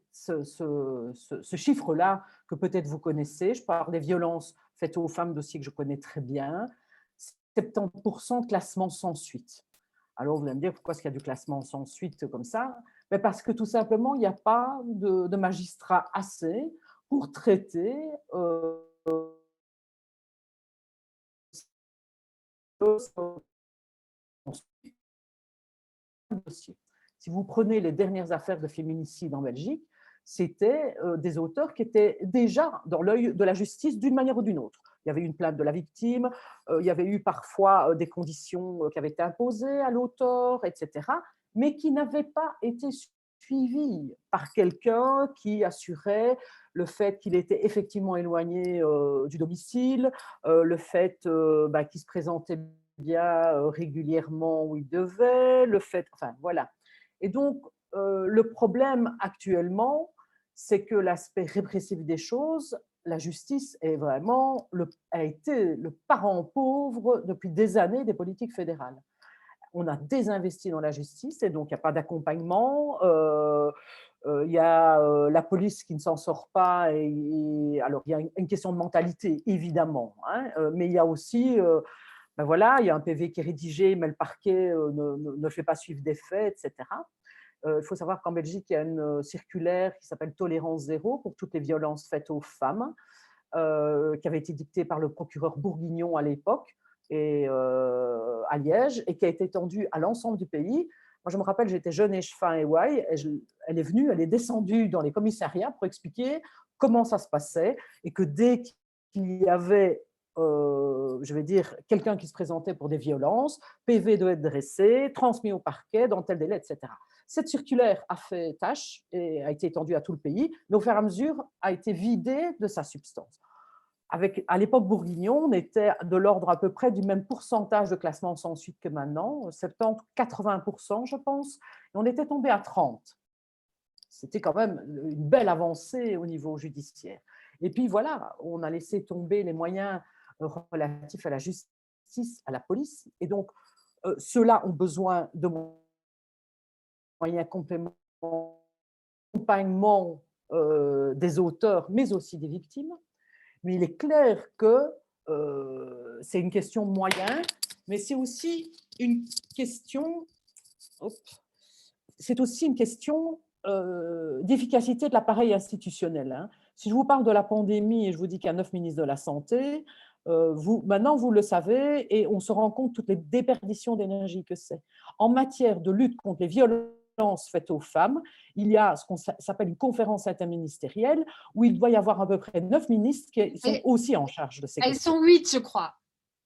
chiffre-là que peut-être vous connaissez. Je parle des violences faites aux femmes, dossier que je connais très bien. 70% de classement sans suite. Alors, vous allez me dire, pourquoi est-ce qu'il y a du classement sans suite comme ça? Mais parce que tout simplement, il n'y a pas de magistrats assez pour traiter dossier. Si vous prenez les dernières affaires de féminicide en Belgique, c'était des auteurs qui étaient déjà dans l'œil de la justice d'une manière ou d'une autre. Il y avait une plainte de la victime, il y avait eu parfois des conditions qui avaient été imposées à l'auteur, etc., mais qui n'avaient pas été suivies par quelqu'un qui assurait le fait qu'il était effectivement éloigné du domicile, le fait qu'il se présentait bien régulièrement où il devait, le fait, enfin voilà. Et donc, le problème actuellement, c'est que l'aspect répressif des choses, la justice est vraiment a été le parent pauvre depuis des années des politiques fédérales. On a désinvesti dans la justice et donc il n'y a pas d'accompagnement. Il y a la police qui ne s'en sort pas. Alors, il y a une question de mentalité, évidemment, hein, mais il y a aussi… ben voilà, il y a un PV qui est rédigé, mais le parquet ne fait pas suivre des faits, etc. Il faut savoir qu'en Belgique, il y a une circulaire qui s'appelle Tolérance zéro pour toutes les violences faites aux femmes, qui avait été dictée par le procureur Bourguignon à l'époque. à Liège et qui a été étendue à l'ensemble du pays. Moi, je me rappelle, j'étais jeune et fin et elle est venue, elle est descendue dans les commissariats pour expliquer comment ça se passait et que dès qu'il y avait, je vais dire, quelqu'un qui se présentait pour des violences, PV doit être dressé, transmis au parquet dans tel délai, etc. Cette circulaire a fait tâche et a été étendue à tout le pays, mais au fur et à mesure a été vidée de sa substance. À l'époque Bourguignon, on était de l'ordre à peu près du même pourcentage de classement sans suite que maintenant, 70-80%, je pense, et on était tombé à 30%. C'était quand même une belle avancée au niveau judiciaire. Et puis voilà, on a laissé tomber les moyens relatifs à la justice, à la police, et donc ceux-là ont besoin de moyens complémentaires, d'accompagnement des auteurs, mais aussi des victimes. Mais il est clair que c'est une question de moyens, mais c'est aussi une question, d'efficacité de l'appareil institutionnel. Hein. Si je vous parle de la pandémie et je vous dis qu'il y a 9 ministres de la Santé, maintenant vous le savez et on se rend compte de toutes les déperditions d'énergie que c'est. En matière de lutte contre les violences faites aux femmes, il y a ce qu'on s'appelle une conférence interministérielle où il doit y avoir à peu près 9 ministres qui sont aussi en charge de ces questions. Elles sont 8, je crois.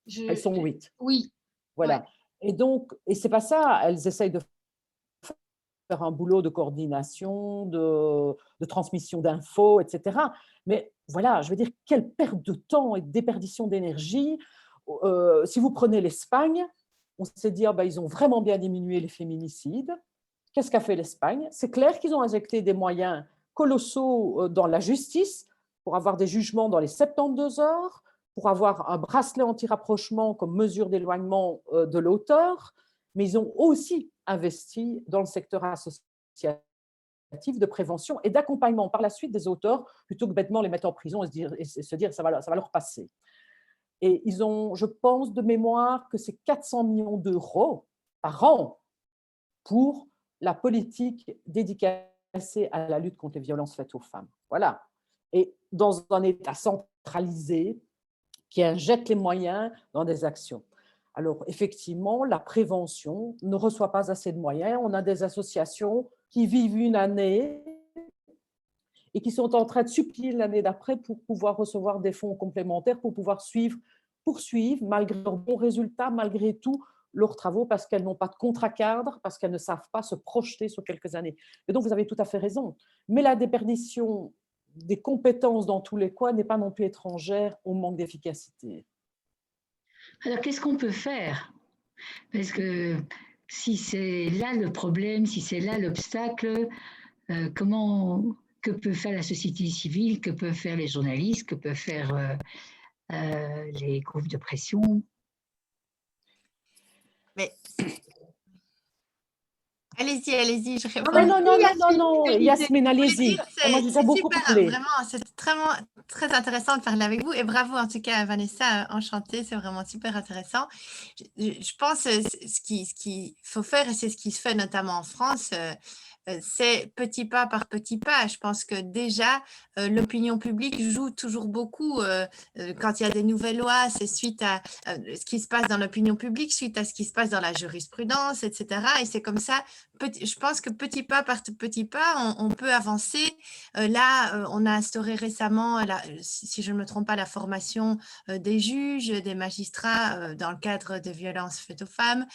Elles sont 8. Oui. Voilà. Ouais. Et donc, et c'est pas ça, elles essayent de faire un boulot de coordination, de transmission d'infos, etc. Mais voilà, je veux dire, quelle perte de temps et de déperdition d'énergie. Si vous prenez l'Espagne, on s'est dit, ils ont vraiment bien diminué les féminicides. Qu'est-ce qu'a fait l'Espagne? C'est clair qu'ils ont injecté des moyens colossaux dans la justice pour avoir des jugements dans les 72 heures, pour avoir un bracelet anti-rapprochement comme mesure d'éloignement de l'auteur, mais ils ont aussi investi dans le secteur associatif de prévention et d'accompagnement par la suite des auteurs, plutôt que bêtement les mettre en prison et se dire ça va leur passer. Et ils ont, je pense de mémoire, que c'est 400 millions d'euros par an pour la politique dédicacée à la lutte contre les violences faites aux femmes. Voilà. Et dans un État centralisé qui injecte les moyens dans des actions. Alors, effectivement, la prévention ne reçoit pas assez de moyens. On a des associations qui vivent une année et qui sont en train de supplier l'année d'après pour pouvoir recevoir des fonds complémentaires, pour pouvoir poursuivre, malgré leurs bons résultats, malgré tout, leurs travaux, parce qu'elles n'ont pas de contrat cadre, parce qu'elles ne savent pas se projeter sur quelques années. Et donc, vous avez tout à fait raison. Mais la déperdition des compétences dans tous les coins n'est pas non plus étrangère au manque d'efficacité. Alors, qu'est-ce qu'on peut faire? Parce que si c'est là le problème, si c'est là l'obstacle, que peut faire la société civile, que peuvent faire les journalistes, que peuvent faire les groupes de pression? Mais allez-y, je réponds. Non, Yasmine, allez-y. Moi, j'ai déjà beaucoup parlé. Vraiment, c'est vraiment très intéressant de parler avec vous et bravo en tout cas, Vanessa, enchantée, c'est vraiment super intéressant. Je pense ce qu'il faut faire et c'est ce qui se fait notamment en France. C'est petit pas par petit pas. Je pense que déjà, l'opinion publique joue toujours beaucoup. Quand il y a des nouvelles lois, c'est suite à ce qui se passe dans l'opinion publique, suite à ce qui se passe dans la jurisprudence, etc. Et c'est comme ça, je pense que petit pas par petit pas, on peut avancer. Là, on a instauré récemment, si je ne me trompe pas, la formation des juges, des magistrats dans le cadre des violences faites aux femmes.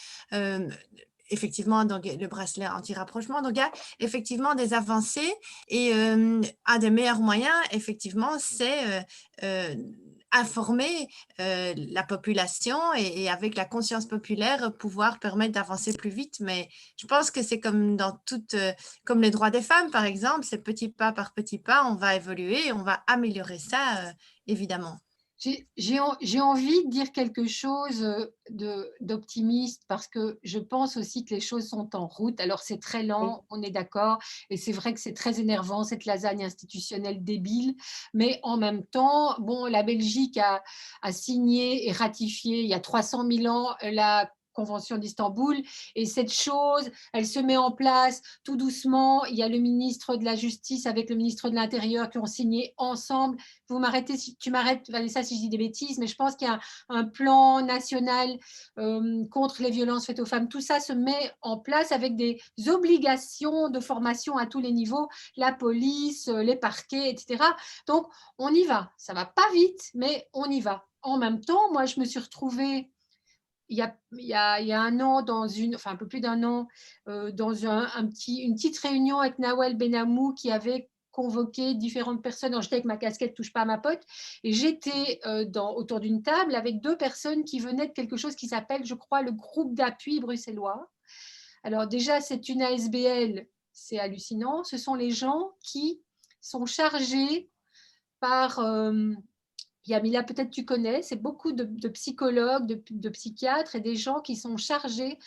Effectivement, donc le bracelet anti-rapprochement. Donc, il y a effectivement des avancées et un des meilleurs moyens, effectivement, c'est informer la population et avec la conscience populaire, pouvoir permettre d'avancer plus vite. Mais je pense que c'est comme dans comme les droits des femmes, par exemple, c'est petit pas par petit pas, on va évoluer et on va améliorer ça, évidemment. J'ai envie de dire quelque chose d'optimiste parce que je pense aussi que les choses sont en route. Alors, c'est très lent, on est d'accord, et c'est vrai que c'est très énervant, cette lasagne institutionnelle débile, mais en même temps, bon, la Belgique a signé et ratifié il y a 300 000 ans la Convention d'Istanbul. Et cette chose, elle se met en place tout doucement. Il y a le ministre de la Justice avec le ministre de l'Intérieur qui ont signé ensemble. Vous m'arrêtez, tu m'arrêtes, Vanessa, si je dis des bêtises, mais je pense qu'il y a un plan national contre les violences faites aux femmes. Tout ça se met en place avec des obligations de formation à tous les niveaux, la police, les parquets, etc. Donc, on y va. Ça ne va pas vite, mais on y va. En même temps, moi, je me suis retrouvée il y a un an, enfin un peu plus d'un an, dans une petite réunion avec Nawel Benamou qui avait convoqué différentes personnes. J'étais avec ma casquette Touche pas à ma pote et j'étais autour d'une table avec 2 personnes qui venaient de quelque chose qui s'appelle, je crois, le groupe d'appui bruxellois. Alors déjà, c'est une ASBL, c'est hallucinant. Ce sont les gens qui sont chargés par... Yamila, peut-être tu connais, c'est beaucoup de psychologues, de psychiatres et des gens qui sont chargés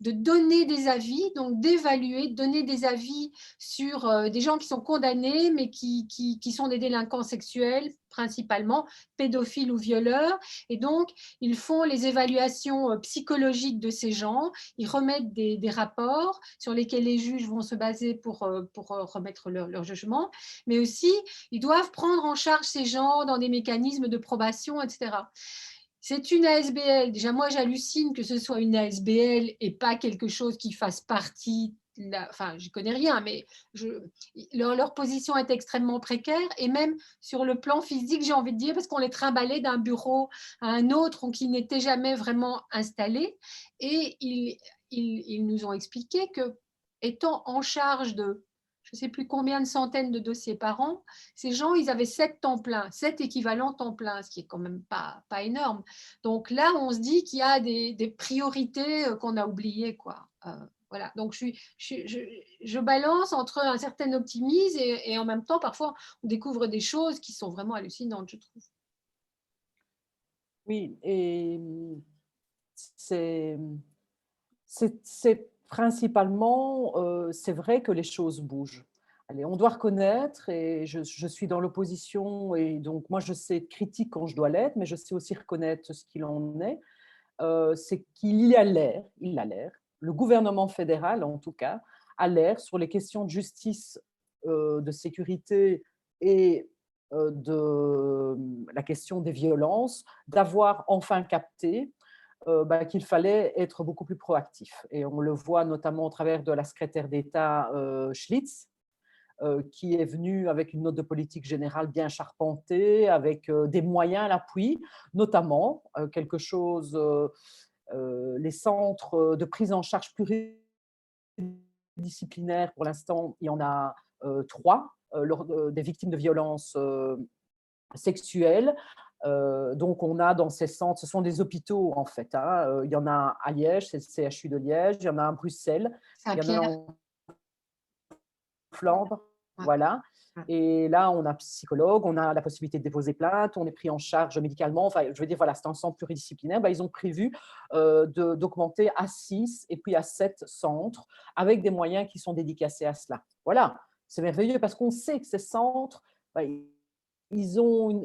de donner des avis, donc d'évaluer, de donner des avis sur des gens qui sont condamnés, mais qui sont des délinquants sexuels, principalement pédophiles ou violeurs. Et donc, ils font les évaluations psychologiques de ces gens, ils remettent des rapports sur lesquels les juges vont se baser pour remettre leur jugement, mais aussi, ils doivent prendre en charge ces gens dans des mécanismes de probation, etc. C'est une ASBL. Déjà, moi, j'hallucine que ce soit une ASBL et pas quelque chose qui fasse partie. Enfin, je ne connais rien, mais leur position est extrêmement précaire. Et même sur le plan physique, j'ai envie de dire, parce qu'on les trimballait d'un bureau à un autre, qui n'était jamais vraiment installés. Et ils nous ont expliqué que, étant en charge de je ne sais plus combien de centaines de dossiers par an, ces gens, ils avaient 7 temps plein, 7 équivalents temps plein, ce qui est quand même pas énorme. Donc là, on se dit qu'il y a des priorités qu'on a oubliées, quoi. Voilà. Donc je balance entre un certain optimisme et en même temps, parfois, on découvre des choses qui sont vraiment hallucinantes, je trouve. Oui, et c'est principalement, c'est vrai que les choses bougent. Allez, on doit reconnaître, et je suis dans l'opposition, et donc moi je sais être critique quand je dois l'être, mais je sais aussi reconnaître ce qu'il en est. C'est qu'il a l'air, le gouvernement fédéral en tout cas, a l'air sur les questions de justice, de sécurité et de la question des violences, d'avoir enfin capté qu'il fallait être beaucoup plus proactif. Et on le voit notamment au travers de la secrétaire d'État Schlitz, qui est venue avec une note de politique générale bien charpentée, avec des moyens à l'appui, notamment quelque chose, les centres de prise en charge pluridisciplinaires, pour l'instant, il y en a 3, des victimes de violences sexuelles. Donc, on a dans ces centres, ce sont des hôpitaux en fait. Il y en a à Liège, c'est le CHU de Liège, il y en a à Bruxelles, il y en a en Flandre, voilà. Et là, on a un psychologue, on a la possibilité de déposer plainte, on est pris en charge médicalement. Enfin, je veux dire, voilà, c'est un centre pluridisciplinaire. Ils ont prévu d'augmenter à 6 et puis à 7 centres avec des moyens qui sont dédicacés à cela. Voilà, c'est merveilleux parce qu'on sait que ces centres, ils ont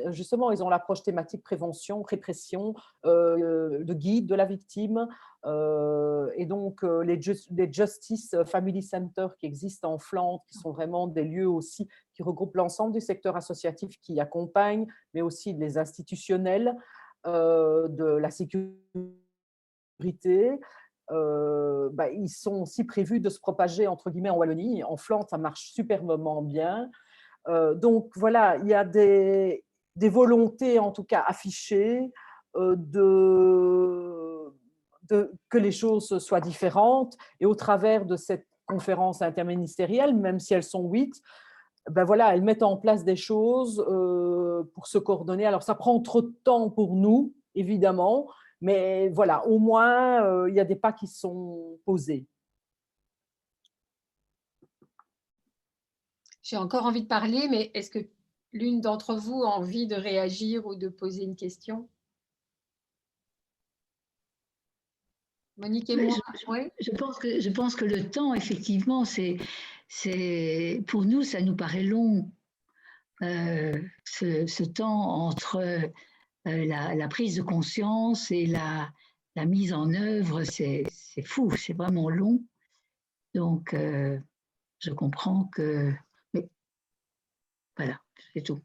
l'approche thématique prévention, répression, de guide de la victime. Et donc, les Justice Family Centers qui existent en Flandre, qui sont vraiment des lieux aussi qui regroupent l'ensemble du secteur associatif qui accompagne, mais aussi les institutionnels de la sécurité. Ils sont aussi prévus de se propager, entre guillemets, en Wallonie. En Flandre, ça marche superbement bien. Donc voilà, il y a des volontés en tout cas affichées que les choses soient différentes, et au travers de cette conférence interministérielle, même si elles sont 8, voilà, elles mettent en place des choses pour se coordonner. Alors ça prend trop de temps pour nous, évidemment, mais voilà, au moins il y a des pas qui sont posés. J'ai encore envie de parler, mais est-ce que l'une d'entre vous a envie de réagir ou de poser une question? Monique et moi, je pense que le temps, effectivement, pour nous, ça nous paraît long, ce temps entre la prise de conscience et la mise en œuvre, c'est fou, c'est vraiment long. Donc, je comprends que… Mais voilà, c'est tout.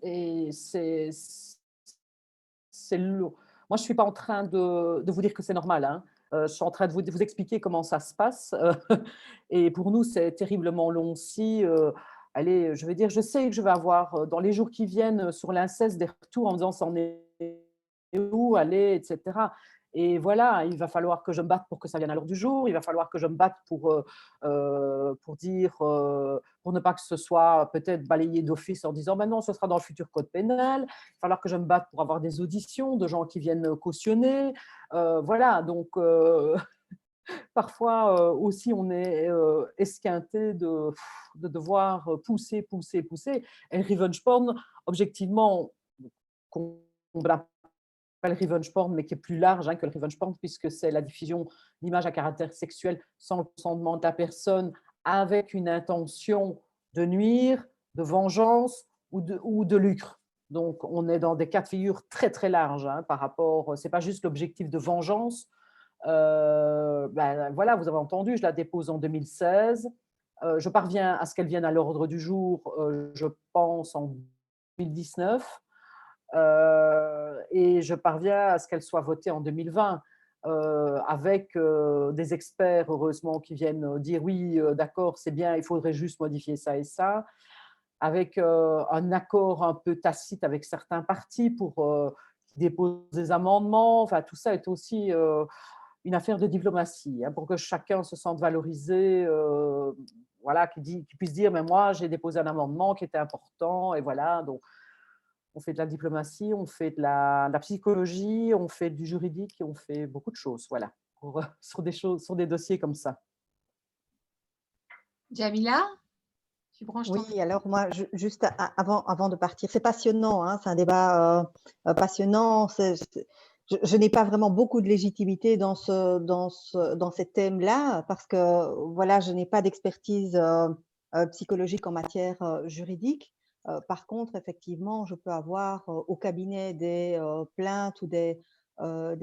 Et c'est lourd. Moi, je ne suis pas en train de vous dire que c'est normal, hein. Je suis en train de vous expliquer comment ça se passe. Et pour nous, c'est terriblement long aussi. Allez, je vais dire, je sais que je vais avoir dans les jours qui viennent sur l'inceste des retours en me disant, c'en est où, allez, etc. Et voilà, il va falloir que je me batte pour que ça vienne à l'ordre du jour. Il va falloir que je me batte pour dire, pour ne pas que ce soit peut-être balayé d'office en disant, ben non, ce sera dans le futur code pénal. Il va falloir que je me batte pour avoir des auditions de gens qui viennent cautionner. Voilà, donc parfois aussi on est esquinté de devoir pousser. Et le revenge porn, objectivement, qu'on le revenge porn, mais qui est plus large que le revenge porn, puisque c'est la diffusion d'images à caractère sexuel sans le consentement de la personne, avec une intention de nuire, de vengeance ou de lucre. Donc, on est dans des cas de figure très, très larges par rapport… Ce n'est pas juste l'objectif de vengeance. Voilà, vous avez entendu, je la dépose en 2016. Je parviens à ce qu'elle vienne à l'ordre du jour, je pense, en 2019. Et je parviens à ce qu'elle soit votée en 2020 avec des experts, heureusement, qui viennent dire oui, d'accord, c'est bien, il faudrait juste modifier ça et ça, avec un accord un peu tacite avec certains partis pour qui déposent des amendements. Enfin, tout ça est aussi une affaire de diplomatie, pour que chacun se sente valorisé, voilà, qui puisse dire, mais moi, j'ai déposé un amendement qui était important, et voilà, donc on fait de la diplomatie, on fait de la psychologie, on fait du juridique, on fait beaucoup de choses, voilà, sur des dossiers comme ça. Jamila, tu branches ton… Oui, alors moi, juste avant de partir, c'est passionnant, hein, c'est un débat passionnant. Je n'ai pas vraiment beaucoup de légitimité dans ces thèmes-là parce que voilà, je n'ai pas d'expertise psychologique en matière juridique. Par contre, effectivement, je peux avoir au cabinet des plaintes ou des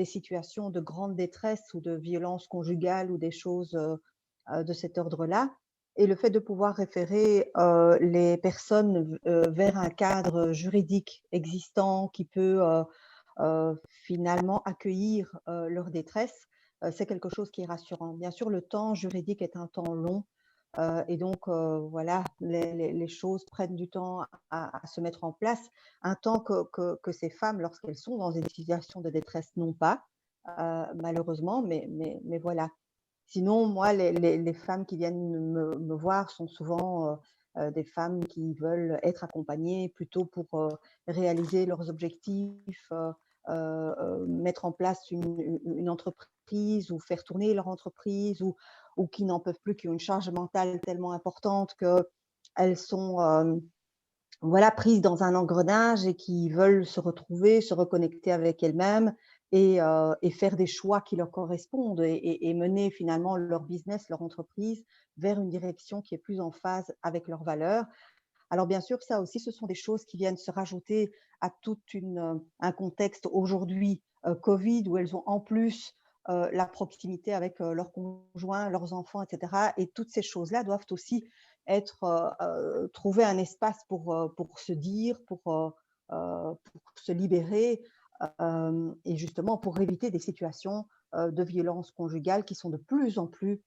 situations de grande détresse ou de violence conjugale ou des choses de cet ordre-là. Et le fait de pouvoir référer les personnes vers un cadre juridique existant qui peut finalement accueillir leur détresse, c'est quelque chose qui est rassurant. Bien sûr, le temps juridique est un temps long et donc voilà, les choses prennent du temps à se mettre en place, un temps que ces femmes, lorsqu'elles sont dans une situation de détresse, n'ont pas, malheureusement, mais voilà. Sinon, moi, les femmes qui viennent me voir sont souvent des femmes qui veulent être accompagnées plutôt pour réaliser leurs objectifs, mettre en place une entreprise ou faire tourner leur entreprise ou qui n'en peuvent plus, qui ont une charge mentale tellement importante qu'elles sont voilà, prises dans un engrenage et qui veulent se retrouver, se reconnecter avec elles-mêmes et faire des choix qui leur correspondent et mener finalement leur business, leur entreprise vers une direction qui est plus en phase avec leurs valeurs. Alors bien sûr, ça aussi, ce sont des choses qui viennent se rajouter à tout un contexte aujourd'hui Covid où elles ont en plus la proximité avec leurs conjoints, leurs enfants, etc. Et toutes ces choses-là doivent aussi trouver un espace pour se dire, pour se libérer et justement pour éviter des situations de violence conjugale qui sont de plus en plus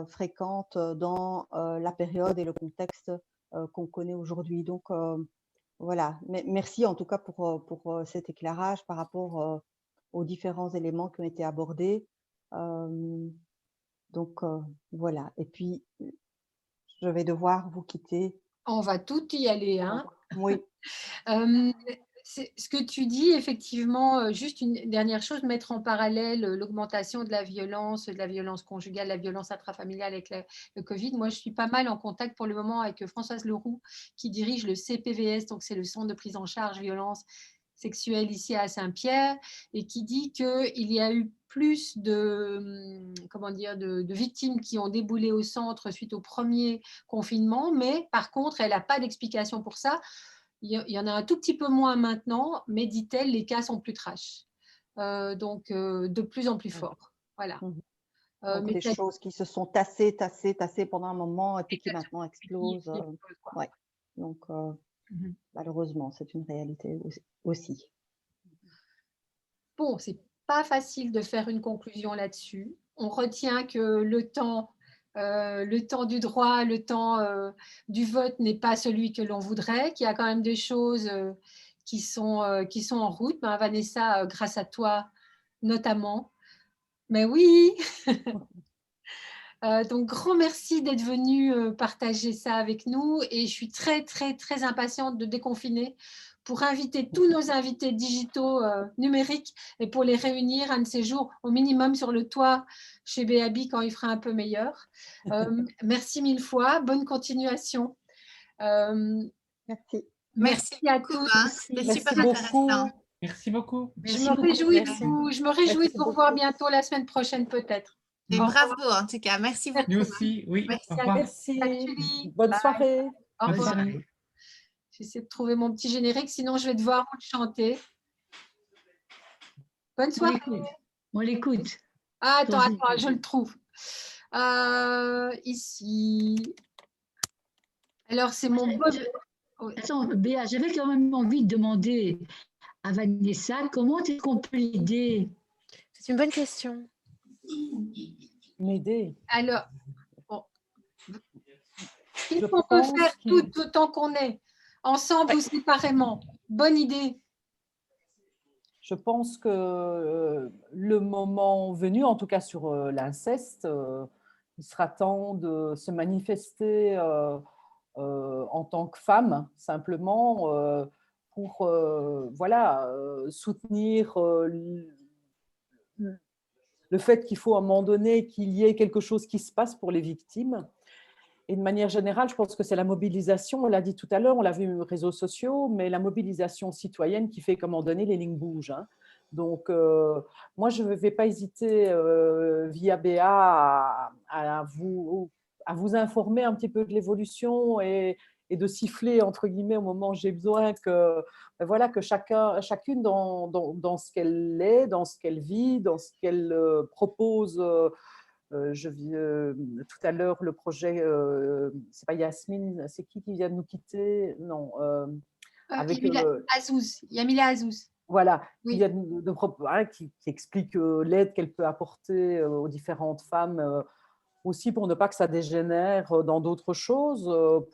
fréquentes dans la période et le contexte qu'on connaît aujourd'hui. Donc voilà, merci en tout cas pour cet éclairage par rapport aux différents éléments qui ont été abordés. Donc voilà, et puis je vais devoir vous quitter. On va tout y aller, hein. Oui. Ce que tu dis, effectivement, juste une dernière chose, mettre en parallèle l'augmentation de la violence conjugale, la violence intrafamiliale avec le Covid. Moi, je suis pas mal en contact pour le moment avec Françoise Leroux, qui dirige le CPVS, donc c'est le Centre de prise en charge violence sexuelle ici à Saint-Pierre, et qui dit qu'il y a eu plus de victimes qui ont déboulé au centre suite au premier confinement, mais par contre, elle n'a pas d'explication pour ça. Il y en a un tout petit peu moins maintenant, mais dit-elle, les cas sont plus trash. Donc, de plus en plus fort. Voilà. Donc, Mais des choses qui se sont tassées pendant un moment et puis qui maintenant explosent. Ouais. Donc, malheureusement, c'est une réalité aussi. Bon, c'est pas facile de faire une conclusion là-dessus. On retient que le temps du droit, le temps du vote n'est pas celui que l'on voudrait, qu'il y a quand même des choses qui sont en route. Ben, Vanessa, grâce à toi notamment. Mais oui, donc grand merci d'être venue partager ça avec nous et je suis très, très, très impatiente de déconfiner pour inviter tous nos invités digitaux numériques et pour les réunir un de ces jours au minimum sur le toit chez BAB quand il fera un peu meilleur. Merci mille fois, bonne continuation. Merci. Merci à tous. C'était Merci super beaucoup. intéressant. Merci beaucoup. Je me réjouis de vous revoir beaucoup. bientôt la semaine prochaine peut-être. Et bravo en tout cas. Merci beaucoup. Nous aussi, oui. Merci Au à revoir. Merci. Julie. Bonne Bye. soirée. Au Bonne revoir. soirée. J'essaie de trouver mon petit générique, sinon je vais devoir vous le chanter. Bonne soirée. On l'écoute. Ah, attends, Vas-y. je le trouve. Ici. Alors, c'est mon beau. Oui. Attends, Béa, j'avais quand même envie de demander à Vanessa comment est-ce qu'on peut l'aider. C'est une bonne question. M'aider. Alors, bon. Il Je faut on peut pense faire qu'il- tout autant qu'on est, ensemble ou séparément. Bonne idée. Je pense que le moment venu, en tout cas sur l'inceste, il sera temps de se manifester en tant que femme, simplement pour voilà, soutenir le fait qu'il faut à un moment donné qu'il y ait quelque chose qui se passe pour les victimes. Et de manière générale, je pense que c'est la mobilisation, on l'a dit tout à l'heure, on l'a vu sur les réseaux sociaux, mais la mobilisation citoyenne qui fait qu'à un moment donné, les lignes bougent. Hein. Donc, moi, je ne vais pas hésiter via BA à vous informer un petit peu de l'évolution et de siffler, entre guillemets, au moment où j'ai besoin que, voilà, que chacune dans ce qu'elle est, dans ce qu'elle vit, dans ce qu'elle propose. Je vis tout à l'heure le projet, c'est pas Yasmine, c'est qui vient de nous quitter? Non, avec Yamila Azouz. voilà, Oui. qui explique l'aide qu'elle peut apporter aux différentes femmes, aussi pour ne pas que ça dégénère dans d'autres choses,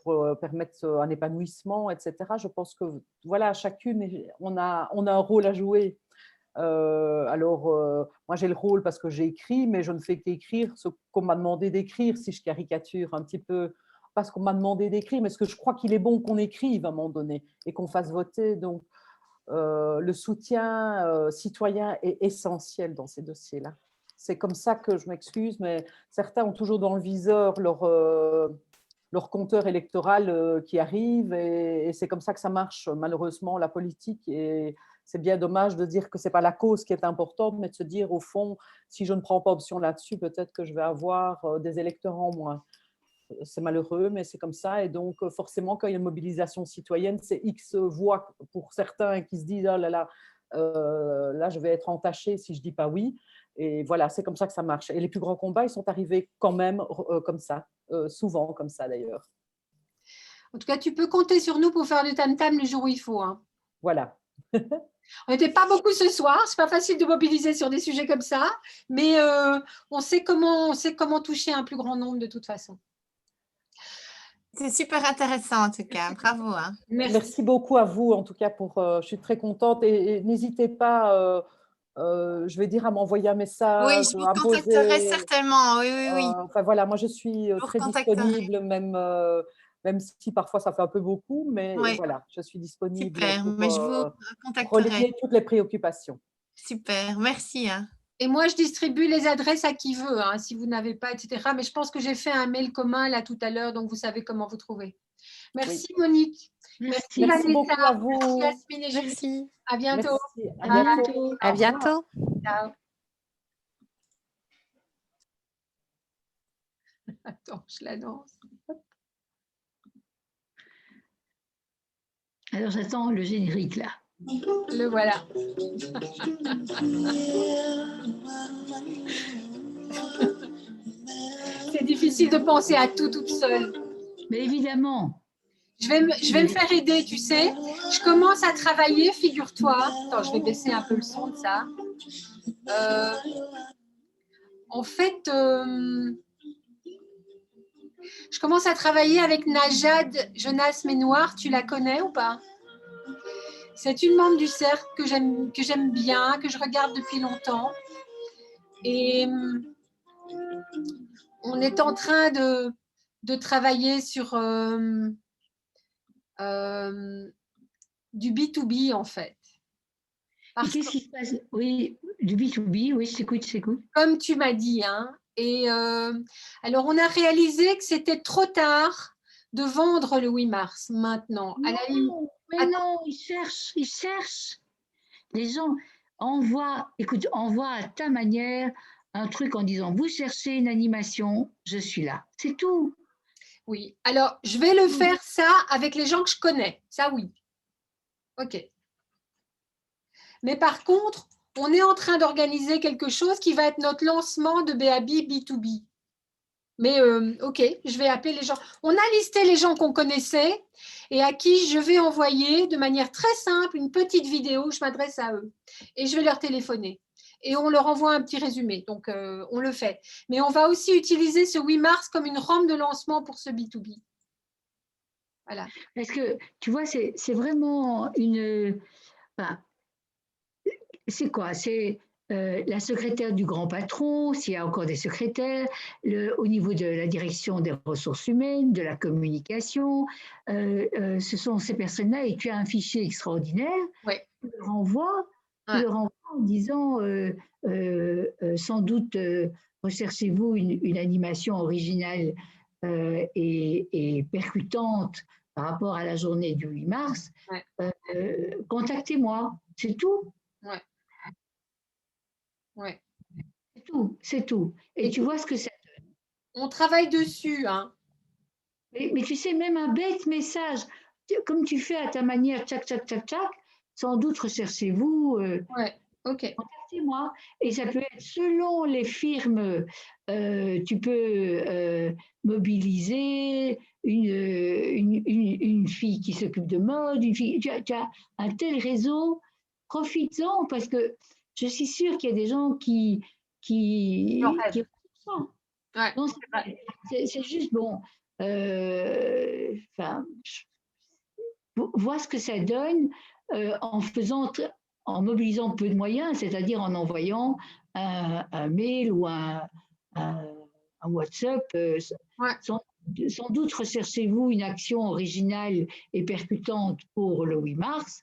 pour permettre un épanouissement, etc. Je pense que voilà, chacune, on a un rôle à jouer. Moi j'ai le rôle parce que j'ai écrit, mais je ne fais qu'écrire ce qu'on m'a demandé d'écrire, si je caricature un petit peu, parce qu'on m'a demandé d'écrire, mais ce que je crois qu'il est bon qu'on écrive à un moment donné et qu'on fasse voter. Donc le soutien citoyen est essentiel dans ces dossiers-là. C'est comme ça que je m'excuse, mais certains ont toujours dans le viseur leur compteur électoral qui arrive et c'est comme ça que ça marche malheureusement la politique. Et c'est bien dommage de dire que ce n'est pas la cause qui est importante, mais de se dire au fond, si je ne prends pas option là-dessus, peut-être que je vais avoir des électeurs en moins. C'est malheureux, mais c'est comme ça. Et donc, forcément, quand il y a une mobilisation citoyenne, c'est X voix pour certains qui se disent « Oh là là, là, je vais être entaché si je ne dis pas oui ». Et voilà, c'est comme ça que ça marche. Et les plus grands combats, ils sont arrivés quand même comme ça, souvent comme ça d'ailleurs. En tout cas, tu peux compter sur nous pour faire du tam-tam le jour où il faut. Hein. Voilà. On n'était pas beaucoup ce soir, c'est pas facile de mobiliser sur des sujets comme ça, mais on sait comment toucher un plus grand nombre de toute façon. C'est super intéressant en tout cas. Bravo. Hein. Merci beaucoup à vous en tout cas je suis très contente et n'hésitez pas, je vais dire à m'envoyer un message. Oui, je vous contacterai certainement. Oui. Enfin voilà, moi je suis très disponible, même si parfois ça fait un peu beaucoup, mais voilà, je suis disponible super, mais je vous pour relayer toutes les préoccupations. Super, merci. Hein. Et moi, je distribue les adresses à qui veut, hein, si vous n'avez pas, etc. Mais je pense que j'ai fait un mail commun là tout à l'heure, donc vous savez comment vous trouver. Merci Monique. Merci beaucoup à vous. Merci Yasmine et Julie. Merci. À bientôt. Merci. À bientôt. À bientôt. Ciao. Attends, je la lance. Alors j'attends le générique là. Le voilà. C'est difficile de penser à tout toute seule. Mais évidemment. Je vais me faire aider, tu sais. Je commence à travailler, figure-toi. Attends, je vais baisser un peu le son de ça. En fait, je commence à travailler avec Najad Jonas Ménoir. Tu la connais ou pas? C'est une membre du cercle que j'aime bien, que je regarde depuis longtemps. Et on est en train de travailler sur du B2B, en fait. Qu'est-ce qui se passe? Oui, du B2B, oui, je t'écoute. Comme tu m'as dit, hein. Et alors, on a réalisé que c'était trop tard de vendre le 8 mars maintenant. Non, non, ils cherchent. Les gens envoient à ta manière un truc en disant, vous cherchez une animation, je suis là. C'est tout. Oui, alors je vais le faire ça avec les gens que je connais. Ça, oui. OK. Mais par contre, on est en train d'organiser quelque chose qui va être notre lancement de BAB B2B. Mais OK, je vais appeler les gens. On a listé les gens qu'on connaissait et à qui je vais envoyer de manière très simple une petite vidéo. Je m'adresse à eux et je vais leur téléphoner. Et on leur envoie un petit résumé. Donc, on le fait. Mais on va aussi utiliser ce 8 mars comme une rampe de lancement pour ce B2B. Voilà. Parce que, tu vois, c'est vraiment une... Enfin, c'est quoi? C'est la secrétaire du grand patron, s'il y a encore des secrétaires, au niveau de la direction des ressources humaines, de la communication. Ce sont ces personnes-là et tu as un fichier extraordinaire. Ouais. Tu le renvoies en disant sans doute recherchez-vous une animation originale et percutante par rapport à la journée du 8 mars. Ouais. Contactez-moi, c'est tout. Ouais. Ouais. C'est tout. Et tu vois ce que ça donne. On travaille dessus, hein. Mais tu sais, même un bête message, comme tu fais à ta manière, tchac, tchac, tchac, tchac, sans doute recherchez-vous. Ouais, OK. Contactez-moi. Et ça peut être selon les firmes, tu peux mobiliser une fille qui s'occupe de mode, tu as un tel réseau, profites-en parce que je suis sûre qu'il y a des gens qui Ouais. c'est juste bon. Vois ce que ça donne en mobilisant peu de moyens, c'est-à-dire en envoyant un mail ou un WhatsApp. Sans doute recherchez-vous une action originale et percutante pour le 8 mars.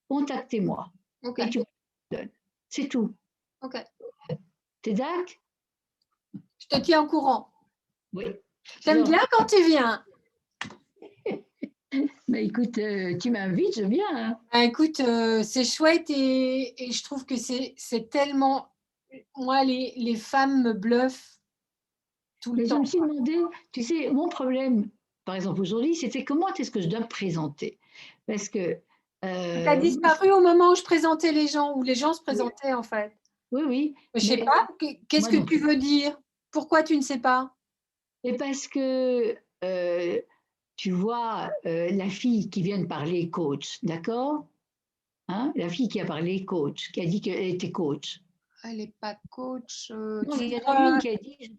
Contactez-moi. Okay. Et tu me donnes. C'est tout. OK. T'es d'accord? Je te tiens au courant. Oui. J'aime bien quand tu viens. Mais écoute, tu m'invites, je viens. Hein. Écoute, c'est chouette et je trouve que c'est tellement... Moi, les femmes me bluffent tout le temps. Je me suis demandé, tu sais, mon problème, par exemple aujourd'hui, c'était comment est-ce que je dois me présenter? Parce que... Tu as disparu au moment où je présentais les gens, où les gens se présentaient en fait. Oui. Je ne sais pas, qu'est-ce que tu veux dire? Pourquoi tu ne sais pas? Et parce que, tu vois, la fille qui vient de parler coach, d'accord? Hein? La fille qui a parlé coach, qui a dit qu'elle était coach. Elle n'est pas coach. Non, il y en a une qui a dit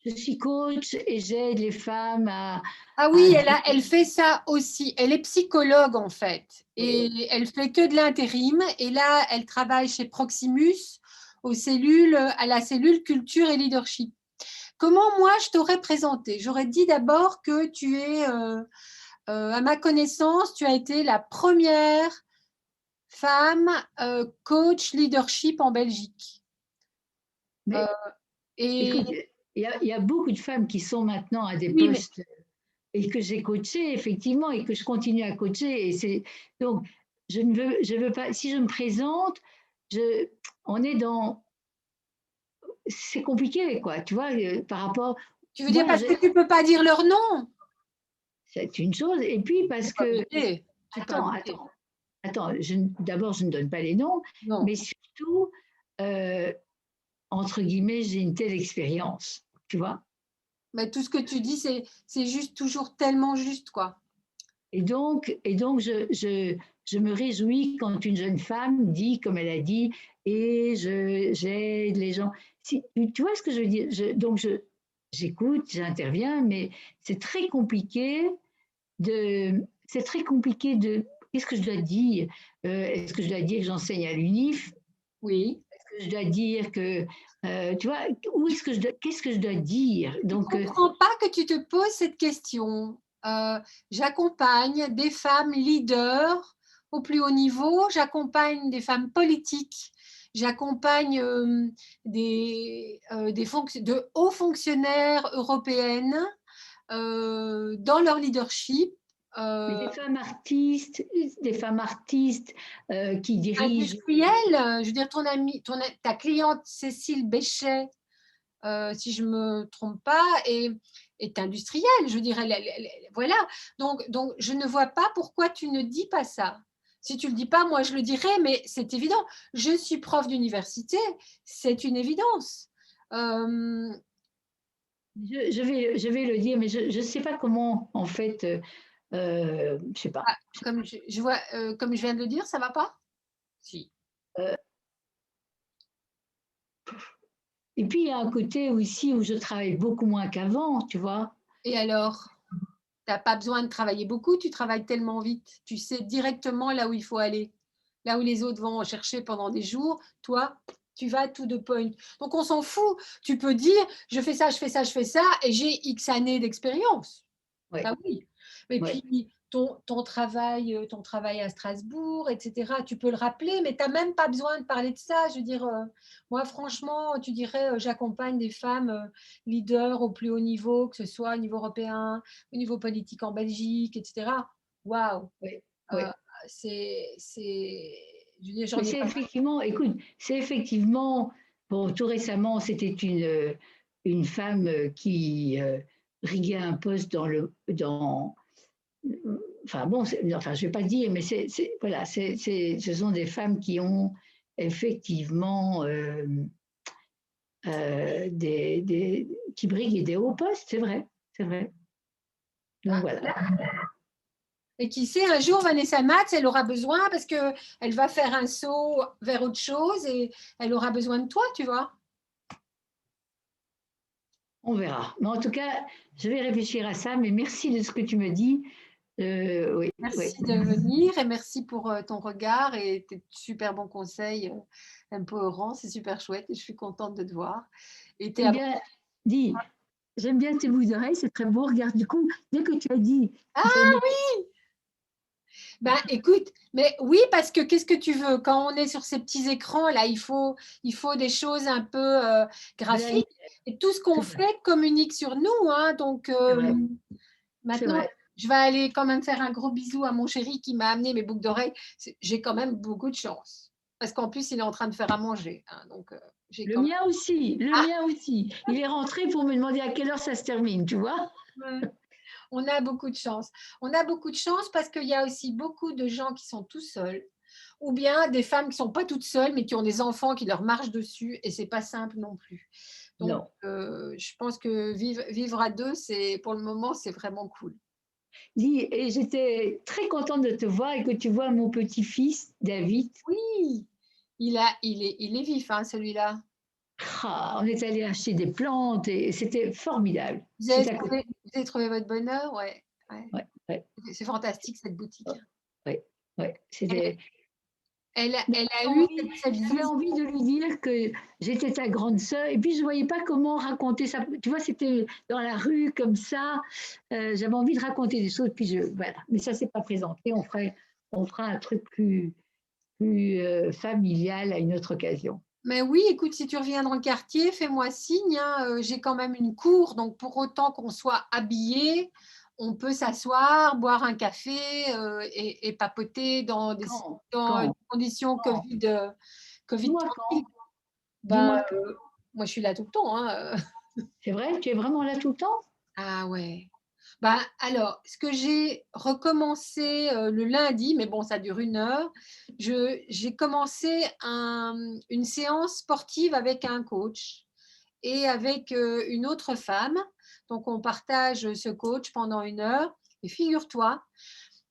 je suis coach et j'aide les femmes à... Ah oui, elle fait ça aussi. Elle est psychologue en fait. Et elle fait que de l'intérim. Et là, elle travaille chez Proximus à la cellule culture et leadership. Comment moi je t'aurais présenté? J'aurais dit d'abord que tu es, à ma connaissance, tu as été la première femme coach leadership en Belgique. Écoute, il y a beaucoup de femmes qui sont maintenant à des postes et que j'ai coaché effectivement et que je continue à coacher. Et donc, je veux pas, si je me présente, on est dans... C'est compliqué, quoi, tu vois, par rapport... Tu veux dire parce que tu ne peux pas dire leur nom? C'est une chose. Et puis parce que... Tu peux Attends, ajouter. attends. D'abord, je ne donne pas les noms, Non. mais surtout, entre guillemets, j'ai une telle expérience, tu vois. Mais tout ce que tu dis, c'est juste toujours tellement juste, quoi. Et donc je me réjouis quand une jeune femme dit, comme elle a dit, et j'aide les gens. Tu vois ce que je veux dire? J'écoute, j'interviens, mais c'est très compliqué c'est très compliqué de, qu'est-ce que je dois dire? Est-ce que je dois dire que j'enseigne à l'UNIF? Oui. Est-ce que je dois dire que, tu vois, qu'est-ce que je dois dire? Je ne Donc, comprends pas que tu te poses cette question. J'accompagne des femmes leaders au plus haut niveau, j'accompagne des femmes politiques, j'accompagne de hauts fonctionnaires européennes dans leur leadership. mais des femmes artistes qui dirigent. Industrielles, je veux dire, ta cliente Cécile Béchet, si je me trompe pas, est industrielle. Je dirais, voilà. Donc, je ne vois pas pourquoi tu ne dis pas ça. Si tu le dis pas, moi je le dirais, mais c'est évident. Je suis prof d'université, c'est une évidence. Je vais le dire, mais je ne sais pas comment, en fait, je sais pas. Comme je vois, comme je viens de le dire, ça va pas? Si. Et puis, il y a un côté aussi où je travaille beaucoup moins qu'avant, tu vois. Et alors? Tu n'as pas besoin de travailler beaucoup, tu travailles tellement vite. Tu sais directement là où il faut aller. Là où les autres vont chercher pendant des jours, toi, tu vas to the point. Donc, on s'en fout. Tu peux dire, je fais ça, je fais ça, je fais ça, et j'ai X années d'expérience. Ouais. Ah oui. Mais Ouais. puis, ton travail à Strasbourg, etc., tu peux le rappeler, mais tu n'as même pas besoin de parler de ça. Je veux dire, moi, franchement, tu dirais, j'accompagne des femmes leaders au plus haut niveau, que ce soit au niveau européen, au niveau politique en Belgique, etc. Waouh! Ouais. Euh, Ouais. je veux dire, j'en Mais ai c'est pas. effectivement, écoute, c'est effectivement, bon, tout récemment, c'était une femme qui riguait un poste enfin bon, enfin je vais pas dire, mais voilà, ce sont des femmes qui ont effectivement qui briguent des hauts postes, c'est vrai, c'est vrai. Donc voilà. Et qui sait, un jour, Vanessa Matz, elle aura besoin parce qu'elle va faire un saut vers autre chose et elle aura besoin de toi, tu vois. On verra. Mais en tout cas, je vais réfléchir à ça, mais merci de ce que tu me dis. Oui, Merci oui. de venir et merci pour ton regard et tes super bons conseils empowerants. C'est super chouette et je suis contente de te voir. Et J'aime bien, dis, j'aime bien tes boucles d'oreilles, c'est très beau. Regarde, du coup, dès que tu as dit. Ah oui! Ben, écoute, mais oui, parce que qu'est-ce que tu veux? Quand on est sur ces petits écrans, là, il faut des choses un peu graphiques. Et tout ce qu'on fait communique sur nous. Hein, donc, maintenant, je vais aller quand même faire un gros bisou à mon chéri qui m'a amené mes boucles d'oreilles. J'ai quand même beaucoup de chance. Parce qu'en plus, il est en train de faire à manger. Hein, donc, le mien aussi, mien aussi. Il est rentré pour me demander à quelle heure ça se termine, tu vois? On a beaucoup de chance. On a beaucoup de chance parce qu'il y a aussi beaucoup de gens qui sont tout seuls ou bien des femmes qui ne sont pas toutes seules mais qui ont des enfants qui leur marchent dessus et ce n'est pas simple non plus. Donc, je pense que vivre à deux, pour le moment, c'est vraiment cool. Dis, et j'étais très contente de te voir et que tu vois mon petit-fils, David. Oui, il est vif, hein, celui-là. Ah, on est allé acheter des plantes et c'était formidable. Vous avez trouvé votre bonheur? Ouais. Ouais. C'est fantastique, cette boutique. Ouais. C'était... Elle a eu cette vision. J'avais envie de lui dire que j'étais ta grande sœur et puis je ne voyais pas comment raconter ça. Tu vois, c'était dans la rue comme ça. J'avais envie de raconter des choses, puis voilà. Mais ça ne s'est pas présenté. On fera un truc plus familial à une autre occasion. Mais oui, écoute, si tu reviens dans le quartier, fais-moi signe. Hein, j'ai quand même une cour, donc pour autant qu'on soit habillé, on peut s'asseoir, boire un café et papoter dans des conditions Covid tranquilles. Moi, je suis là tout le temps. Hein. C'est vrai? Tu es vraiment là tout le temps? Ah ouais. Alors, ce que j'ai recommencé le lundi, mais bon, ça dure 1 heure, j'ai commencé une séance sportive avec un coach et avec une autre femme. Donc, on partage ce coach pendant 1 heure. Et figure-toi,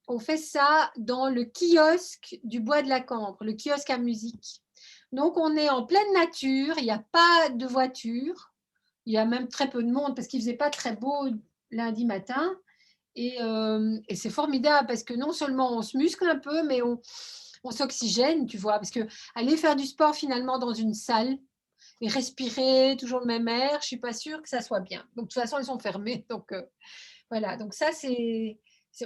on fait ça dans le kiosque du Bois de la Cambre, le kiosque à musique. Donc, on est en pleine nature, il n'y a pas de voiture, il y a même très peu de monde parce qu'il ne faisait pas très beau lundi matin. Et c'est formidable parce que non seulement on se muscle un peu, mais on s'oxygène, tu vois. Parce que aller faire du sport finalement dans une salle et respirer toujours le même air, je ne suis pas sûre que ça soit bien. Donc, de toute façon, elles sont fermées. Donc, voilà. Donc, ça,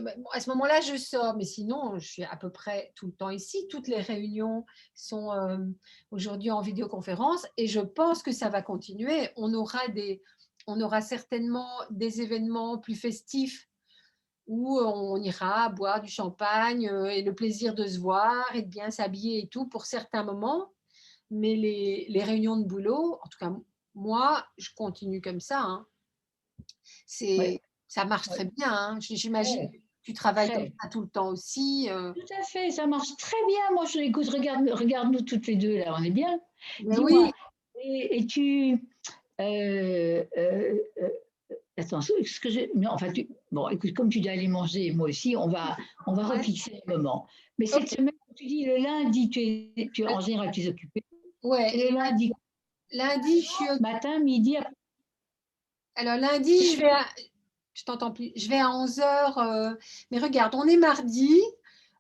bon, à ce moment-là, je sors. Mais sinon, je suis à peu près tout le temps ici. Toutes les réunions sont aujourd'hui en vidéoconférence et je pense que ça va continuer. On aura certainement des événements plus festifs où on ira boire du champagne et le plaisir de se voir et de bien s'habiller et tout pour certains moments. Mais les réunions de boulot, en tout cas, moi, je continue comme ça. Hein. Ouais. Ça marche très bien. Hein. J'imagine Ouais. que tu travailles comme Très. ça tout le temps aussi. Tout à fait, ça marche très bien. Moi, écoute, regarde-nous toutes les deux, là, on est bien. Mais Dis-moi, oui, et tu... euh, euh, euh, attends, ce que je... Non, enfin, bon, écoute, comme tu dois aller manger, moi aussi, on va ouais. refixer le moment. Mais Ok. cette semaine, tu dis le lundi, en général, tu es occupé. Ouais. C'est le lundi Lundi, matin, midi, après. alors lundi, je t'entends plus, je vais à 11 heures. Mais regarde, on est mardi.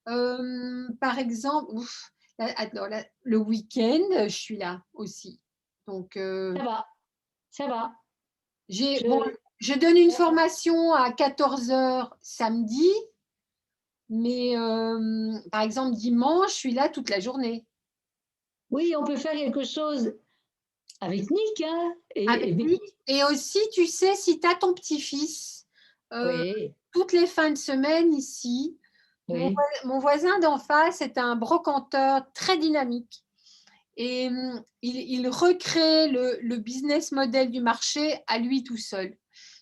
Par exemple, le week-end, je suis là aussi. Donc, Ça va, ça va. bon, Je, je donne une formation à 14 heures samedi, mais par exemple, dimanche, je suis là toute la journée. oui, on peut faire quelque chose avec Nick, hein, Avec Nick. Et aussi, tu sais, si tu as ton petit-fils, oui, toutes les fins de semaine ici, oui. mon voisin d'en face est un brocanteur très dynamique. Et il recrée le business model du marché à lui tout seul.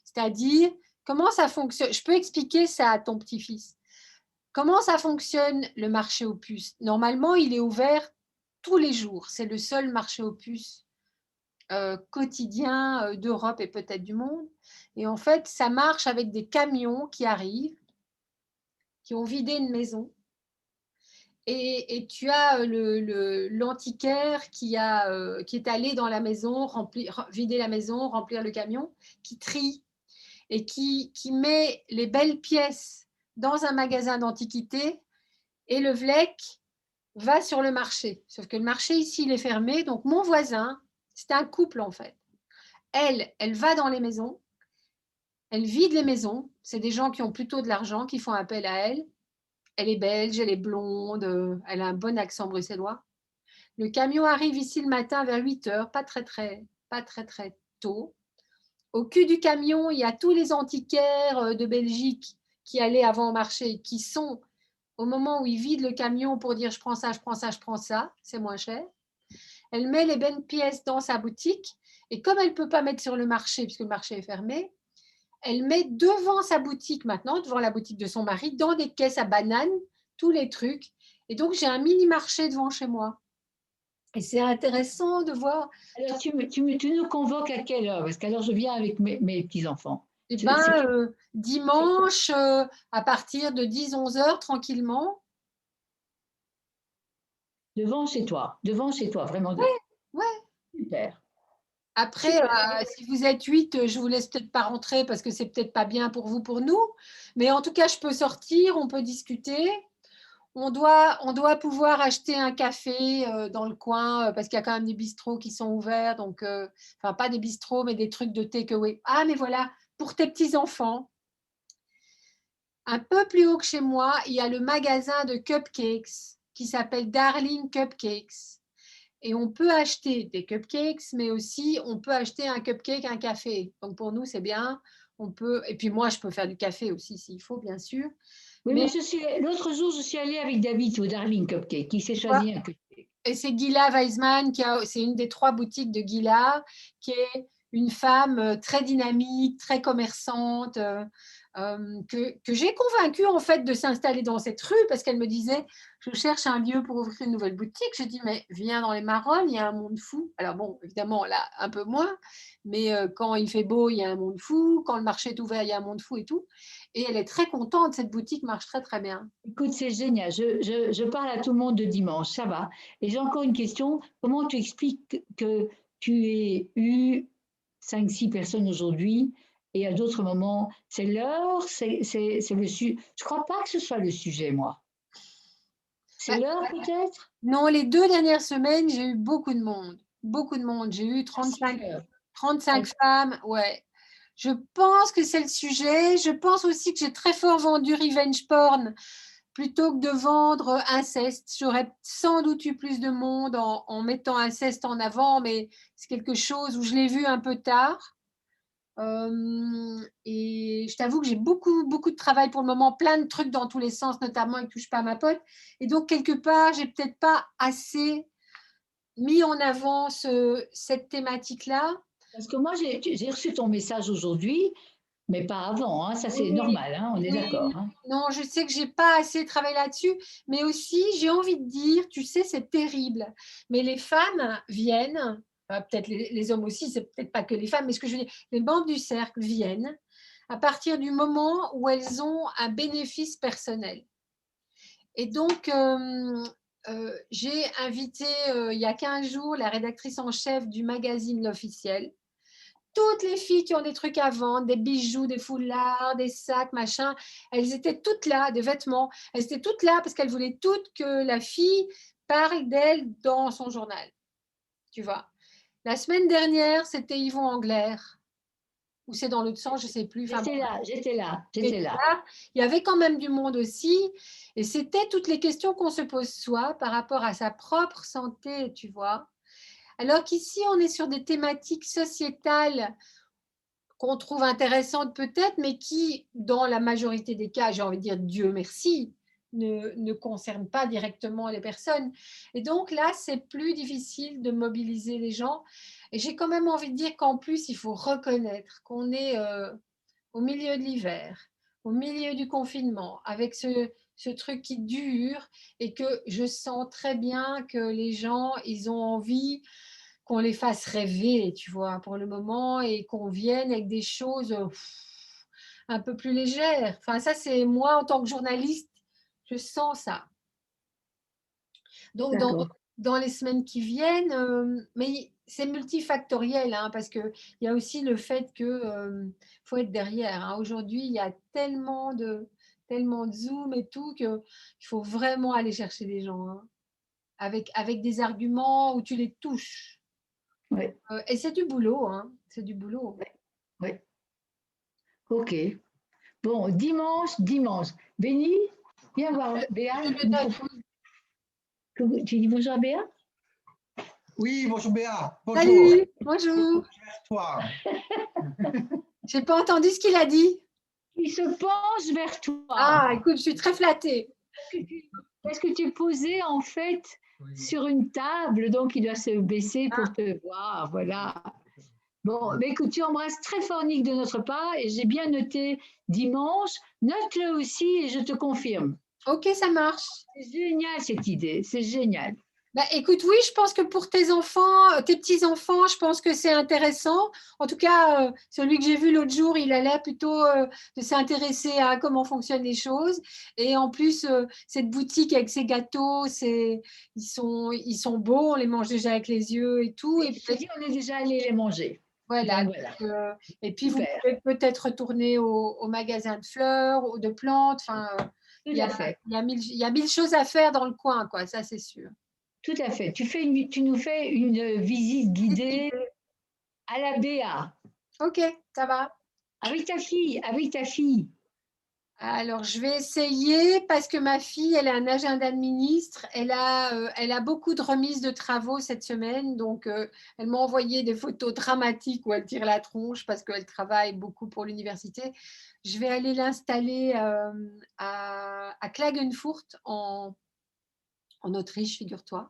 C'est-à-dire, comment ça fonctionne? Je peux expliquer ça à ton petit-fils. Comment ça fonctionne le marché aux puces? Normalement, il est ouvert tous les jours. C'est le seul marché aux puces quotidien d'Europe et peut-être du monde. Et en fait, ça marche avec des camions qui arrivent, qui ont vidé une maison. Et tu as l'antiquaire qui est allé dans la maison, vider la maison, remplir le camion, qui trie et qui met les belles pièces dans un magasin d'antiquités et le vlek va sur le marché. Sauf que le marché ici, il est fermé. Donc, mon voisin, c'est un couple en fait. Elle va dans les maisons, elle vide les maisons. C'est des gens qui ont plutôt de l'argent, qui font appel à elle. Elle est belge, elle est blonde, elle a un bon accent bruxellois. Le camion arrive ici le matin vers 8 heures, pas très tôt. Au cul du camion, il y a tous les antiquaires de Belgique qui allaient avant au marché, qui sont au moment où ils vident le camion pour dire je prends ça, je prends ça, je prends ça, c'est moins cher. Elle met les bonnes pièces dans sa boutique et comme elle ne peut pas mettre sur le marché puisque le marché est fermé, elle met devant sa boutique maintenant, devant la boutique de son mari, dans des caisses à bananes, tous les trucs. Et donc, j'ai un mini marché devant chez moi. Et c'est intéressant de voir. Alors, tu nous convoques à quelle heure? Parce qu'alors, je viens avec mes petits-enfants. Eh ben, dimanche, à partir de 10-11 heures, tranquillement. Devant chez toi, vraiment. Ouais, ouais. Super. Après, si vous êtes 8, je vous laisse peut-être pas rentrer parce que c'est peut-être pas bien pour vous, pour nous. Mais en tout cas, je peux sortir, on peut discuter. On doit pouvoir acheter un café dans le coin parce qu'il y a quand même des bistrots qui sont ouverts. Donc, enfin, pas des bistrots, mais des trucs de takeaway. Ah, mais voilà, pour tes petits-enfants, un peu plus haut que chez moi, il y a le magasin de cupcakes qui s'appelle Darling Cupcakes. Et on peut acheter des cupcakes, mais aussi on peut acheter un cupcake, un café. Donc pour nous, c'est bien. Et puis moi, je peux faire du café aussi s'il faut, bien sûr. Oui, Mais l'autre jour, je suis allée avec David au Darling Cupcake, qui s'est choisi un cupcake. Et c'est Gila Weisman, c'est une des 3 boutiques de Gila, qui est une femme très dynamique, très commerçante, que j'ai convaincue en fait de s'installer dans cette rue parce qu'elle me disait je cherche un lieu pour ouvrir une nouvelle boutique. Je dis mais viens dans les Marolles, il y a un monde fou. Alors bon, évidemment là un peu moins, mais quand il fait beau, il y a un monde fou. Quand le marché est ouvert, il y a un monde fou et tout. Et elle est très contente, cette boutique marche très très bien. Écoute, c'est génial. Je parle à tout le monde de dimanche, ça va. Et j'ai encore une question. Comment tu expliques que tu aies eu 5-6 personnes aujourd'hui et à d'autres moments, c'est l'heure, c'est le sujet. Je ne crois pas que ce soit le sujet, moi. C'est l'heure peut-être? Non, les 2 dernières semaines, j'ai eu beaucoup de monde. Beaucoup de monde. J'ai eu 35 femmes. Ouais. Je pense que c'est le sujet. Je pense aussi que j'ai très fort vendu revenge porn plutôt que de vendre inceste. J'aurais sans doute eu plus de monde en mettant inceste en avant, mais c'est quelque chose où je l'ai vu un peu tard. Et je t'avoue que j'ai beaucoup de travail pour le moment, plein de trucs dans tous les sens, notamment avec Touche pas à ma pote. Et donc, quelque part, j'ai peut-être pas assez mis en avant cette thématique-là. Parce que moi, j'ai reçu ton message aujourd'hui, mais pas avant, hein. Ça c'est Oui, normal, hein, on est oui, d'accord. Hein. non, je sais que j'ai pas assez travaillé là-dessus, mais aussi, j'ai envie de dire, tu sais, c'est terrible, mais les femmes viennent, peut-être les hommes aussi, c'est peut-être pas que les femmes, mais ce que je veux dire, les membres du cercle viennent à partir du moment où elles ont un bénéfice personnel. Et donc, j'ai invité il y a 15 jours la rédactrice en chef du magazine L'Officiel. Toutes les filles qui ont des trucs à vendre, des bijoux, des foulards, des sacs, machin, elles étaient toutes là, des vêtements, elles étaient toutes là parce qu'elles voulaient toutes que la fille parle d'elle dans son journal. Tu vois. La semaine dernière, c'était Yvon Anglaire. Ou c'est dans l'autre sens, je ne sais plus. J'étais là. Il y avait quand même du monde aussi. Et c'était toutes les questions qu'on se pose soi par rapport à sa propre santé, tu vois. Alors qu'ici, on est sur des thématiques sociétales qu'on trouve intéressantes peut-être, mais qui, dans la majorité des cas, j'ai envie de dire Dieu merci, ne concernent pas directement les personnes. Et donc là, c'est plus difficile de mobiliser les gens. Et j'ai quand même envie de dire qu'en plus, il faut reconnaître qu'on est au milieu de l'hiver, au milieu du confinement, avec ce truc qui dure et que je sens très bien que les gens, ils ont envie qu'on les fasse rêver, tu vois, pour le moment, et qu'on vienne avec des choses un peu plus légères. Enfin, ça, c'est moi, en tant que journaliste, je sens ça. Donc, dans les semaines qui viennent, mais c'est multifactoriel, hein, parce qu'il y a aussi le fait qu'il faut être derrière. Hein. Aujourd'hui, il y a tellement de Zoom et tout qu'il faut vraiment aller chercher les gens, hein, avec des arguments où tu les touches. Oui. Et c'est du boulot, hein. C'est du boulot. Oui. Ok. Bon, dimanche. Béni, viens voir Béa. Tu dis bonjour à Béa? Oui, bonjour Béa. Bonjour. Salut, bonjour. Toi. Je n'ai pas entendu ce qu'il a dit. Il se penche vers toi. Ah, écoute, je suis très flattée. Parce que tu es posé en fait sur une table, donc il doit se baisser pour te voir. Voilà. Bon, mais écoute, tu embrasses très fort Nick de notre part et j'ai bien noté dimanche. Note-le aussi et je te confirme. Ok, ça marche. C'est génial cette idée, c'est génial. Bah, écoute, oui, je pense que pour tes enfants, tes petits-enfants, je pense que c'est intéressant. En tout cas, celui que j'ai vu l'autre jour, il a l'air plutôt de s'intéresser à comment fonctionnent les choses. Et en plus, cette boutique avec ses gâteaux, ils sont beaux, on les mange déjà avec les yeux et tout. Et je te dis, on est déjà allé les manger. Voilà. Donc, et puis, super. Vous pouvez peut-être retourner au magasin de fleurs ou de plantes. Enfin, il y a 1000 choses à faire dans le coin, quoi. Ça, c'est sûr. Tout à fait. Tu nous fais une visite guidée à la Béa. Ok, ça va. Avec ta fille. Alors, je vais essayer parce que ma fille, elle a un agenda de ministre. Elle a beaucoup de remises de travaux cette semaine. Donc, elle m'a envoyé des photos dramatiques où elle tire la tronche parce qu'elle travaille beaucoup pour l'université. Je vais aller l'installer à Klagenfurt en Autriche, figure-toi.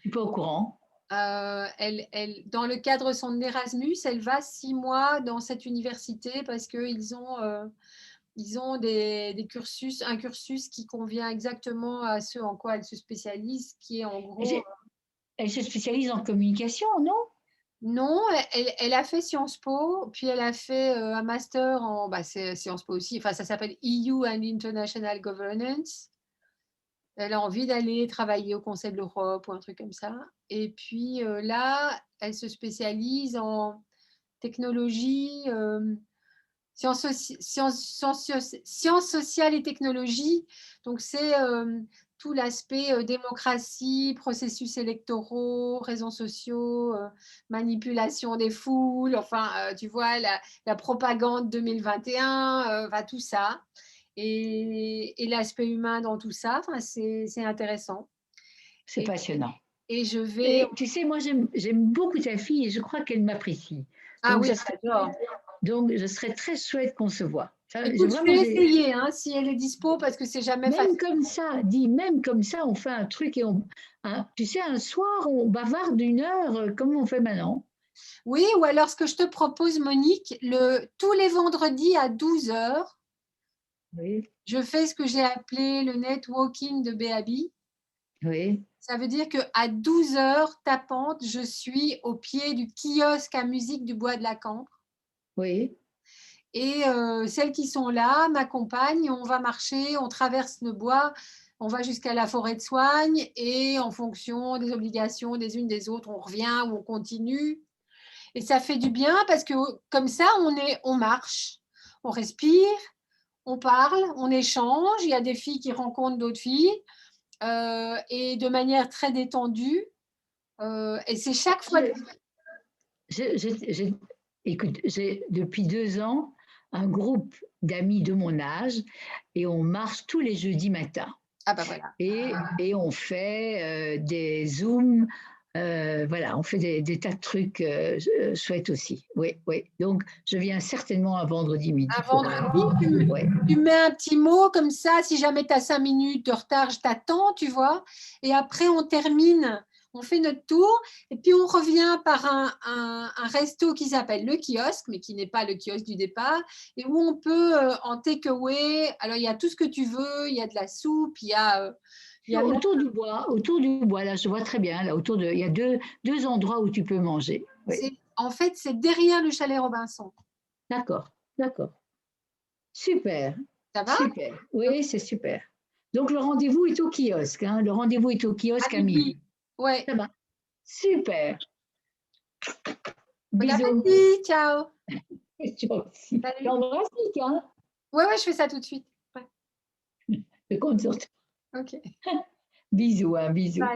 Tu n'es pas au courant? Dans le cadre de son Erasmus, elle va 6 mois dans cette université parce qu'ils ont Ils ont un cursus qui convient exactement à ce en quoi elles se spécialisent, qui est en gros… Elle se spécialise en communication, non? Non, elle a fait Sciences Po, puis elle a fait un master en… c'est Sciences Po aussi, enfin ça s'appelle EU and International Governance. Elle a envie d'aller travailler au Conseil de l'Europe ou un truc comme ça. Et puis là, elle se spécialise en technologie, sciences sociales et technologies. Donc, c'est tout l'aspect démocratie, processus électoraux, réseaux sociaux, manipulation des foules, enfin, tu vois, la propagande 2021, tout ça. Et l'aspect humain dans tout ça, c'est intéressant. C'est passionnant. Et je vais… Et tu sais, moi, j'aime beaucoup ta fille et je crois qu'elle m'apprécie. Ah Donc, oui, j'adore. Donc, je serais très chouette qu'on se voit. Écoute, je vais essayer, hein, si elle est dispo, parce que c'est jamais facile. Même comme ça, même comme ça, on fait un truc et tu sais, un soir, on bavarde 1 heure, comme on fait maintenant. Oui, ou alors ce que je te propose, Monique, tous les vendredis à 12h, oui. Je fais ce que j'ai appelé le networking de Béabi. Oui. Ça veut dire qu'à 12h tapante, je suis au pied du kiosque à musique du Bois de la Cambre. Oui. Et celles qui sont là m'accompagnent, on va marcher, on traverse le bois, on va jusqu'à la forêt de Soigne et en fonction des obligations des unes des autres, on revient ou on continue. Et ça fait du bien parce que comme ça, on marche, on respire, on parle, on échange. Il y a des filles qui rencontrent d'autres filles et de manière très détendue. Et c'est chaque fois… Écoute, j'ai depuis 2 ans un groupe d'amis de mon âge et on marche tous les jeudis matins. Ah bah voilà. Et on fait des zooms, voilà, on fait des tas de trucs chouettes aussi. Oui, oui. Donc, je viens certainement un vendredi midi. Un vendredi, tu mets un petit mot comme ça, si jamais tu as 5 minutes de retard, je t'attends, tu vois. Et après, on termine, on fait notre tour, et puis on revient par un resto qui s'appelle le kiosque, mais qui n'est pas le kiosque du départ, et où on peut en takeaway, alors il y a tout ce que tu veux, il y a de la soupe, il y a… autour du bois, là, je vois très bien, là, il y a deux endroits où tu peux manger. Oui. En fait, c'est derrière le chalet Robinson. D'accord, d'accord. Super. Ça va? Super. Oui, c'est super. Donc, le rendez-vous est au kiosque. Hein. Le rendez-vous est au kiosque à midi. Oui. Ça va. Super. Bon Bisous. appétit, ciao. T'embrasses, hein? Oui, je fais ça tout de suite. Ouais. Je compte sur toi. Ok. Bisous, hein, bisous. Bye.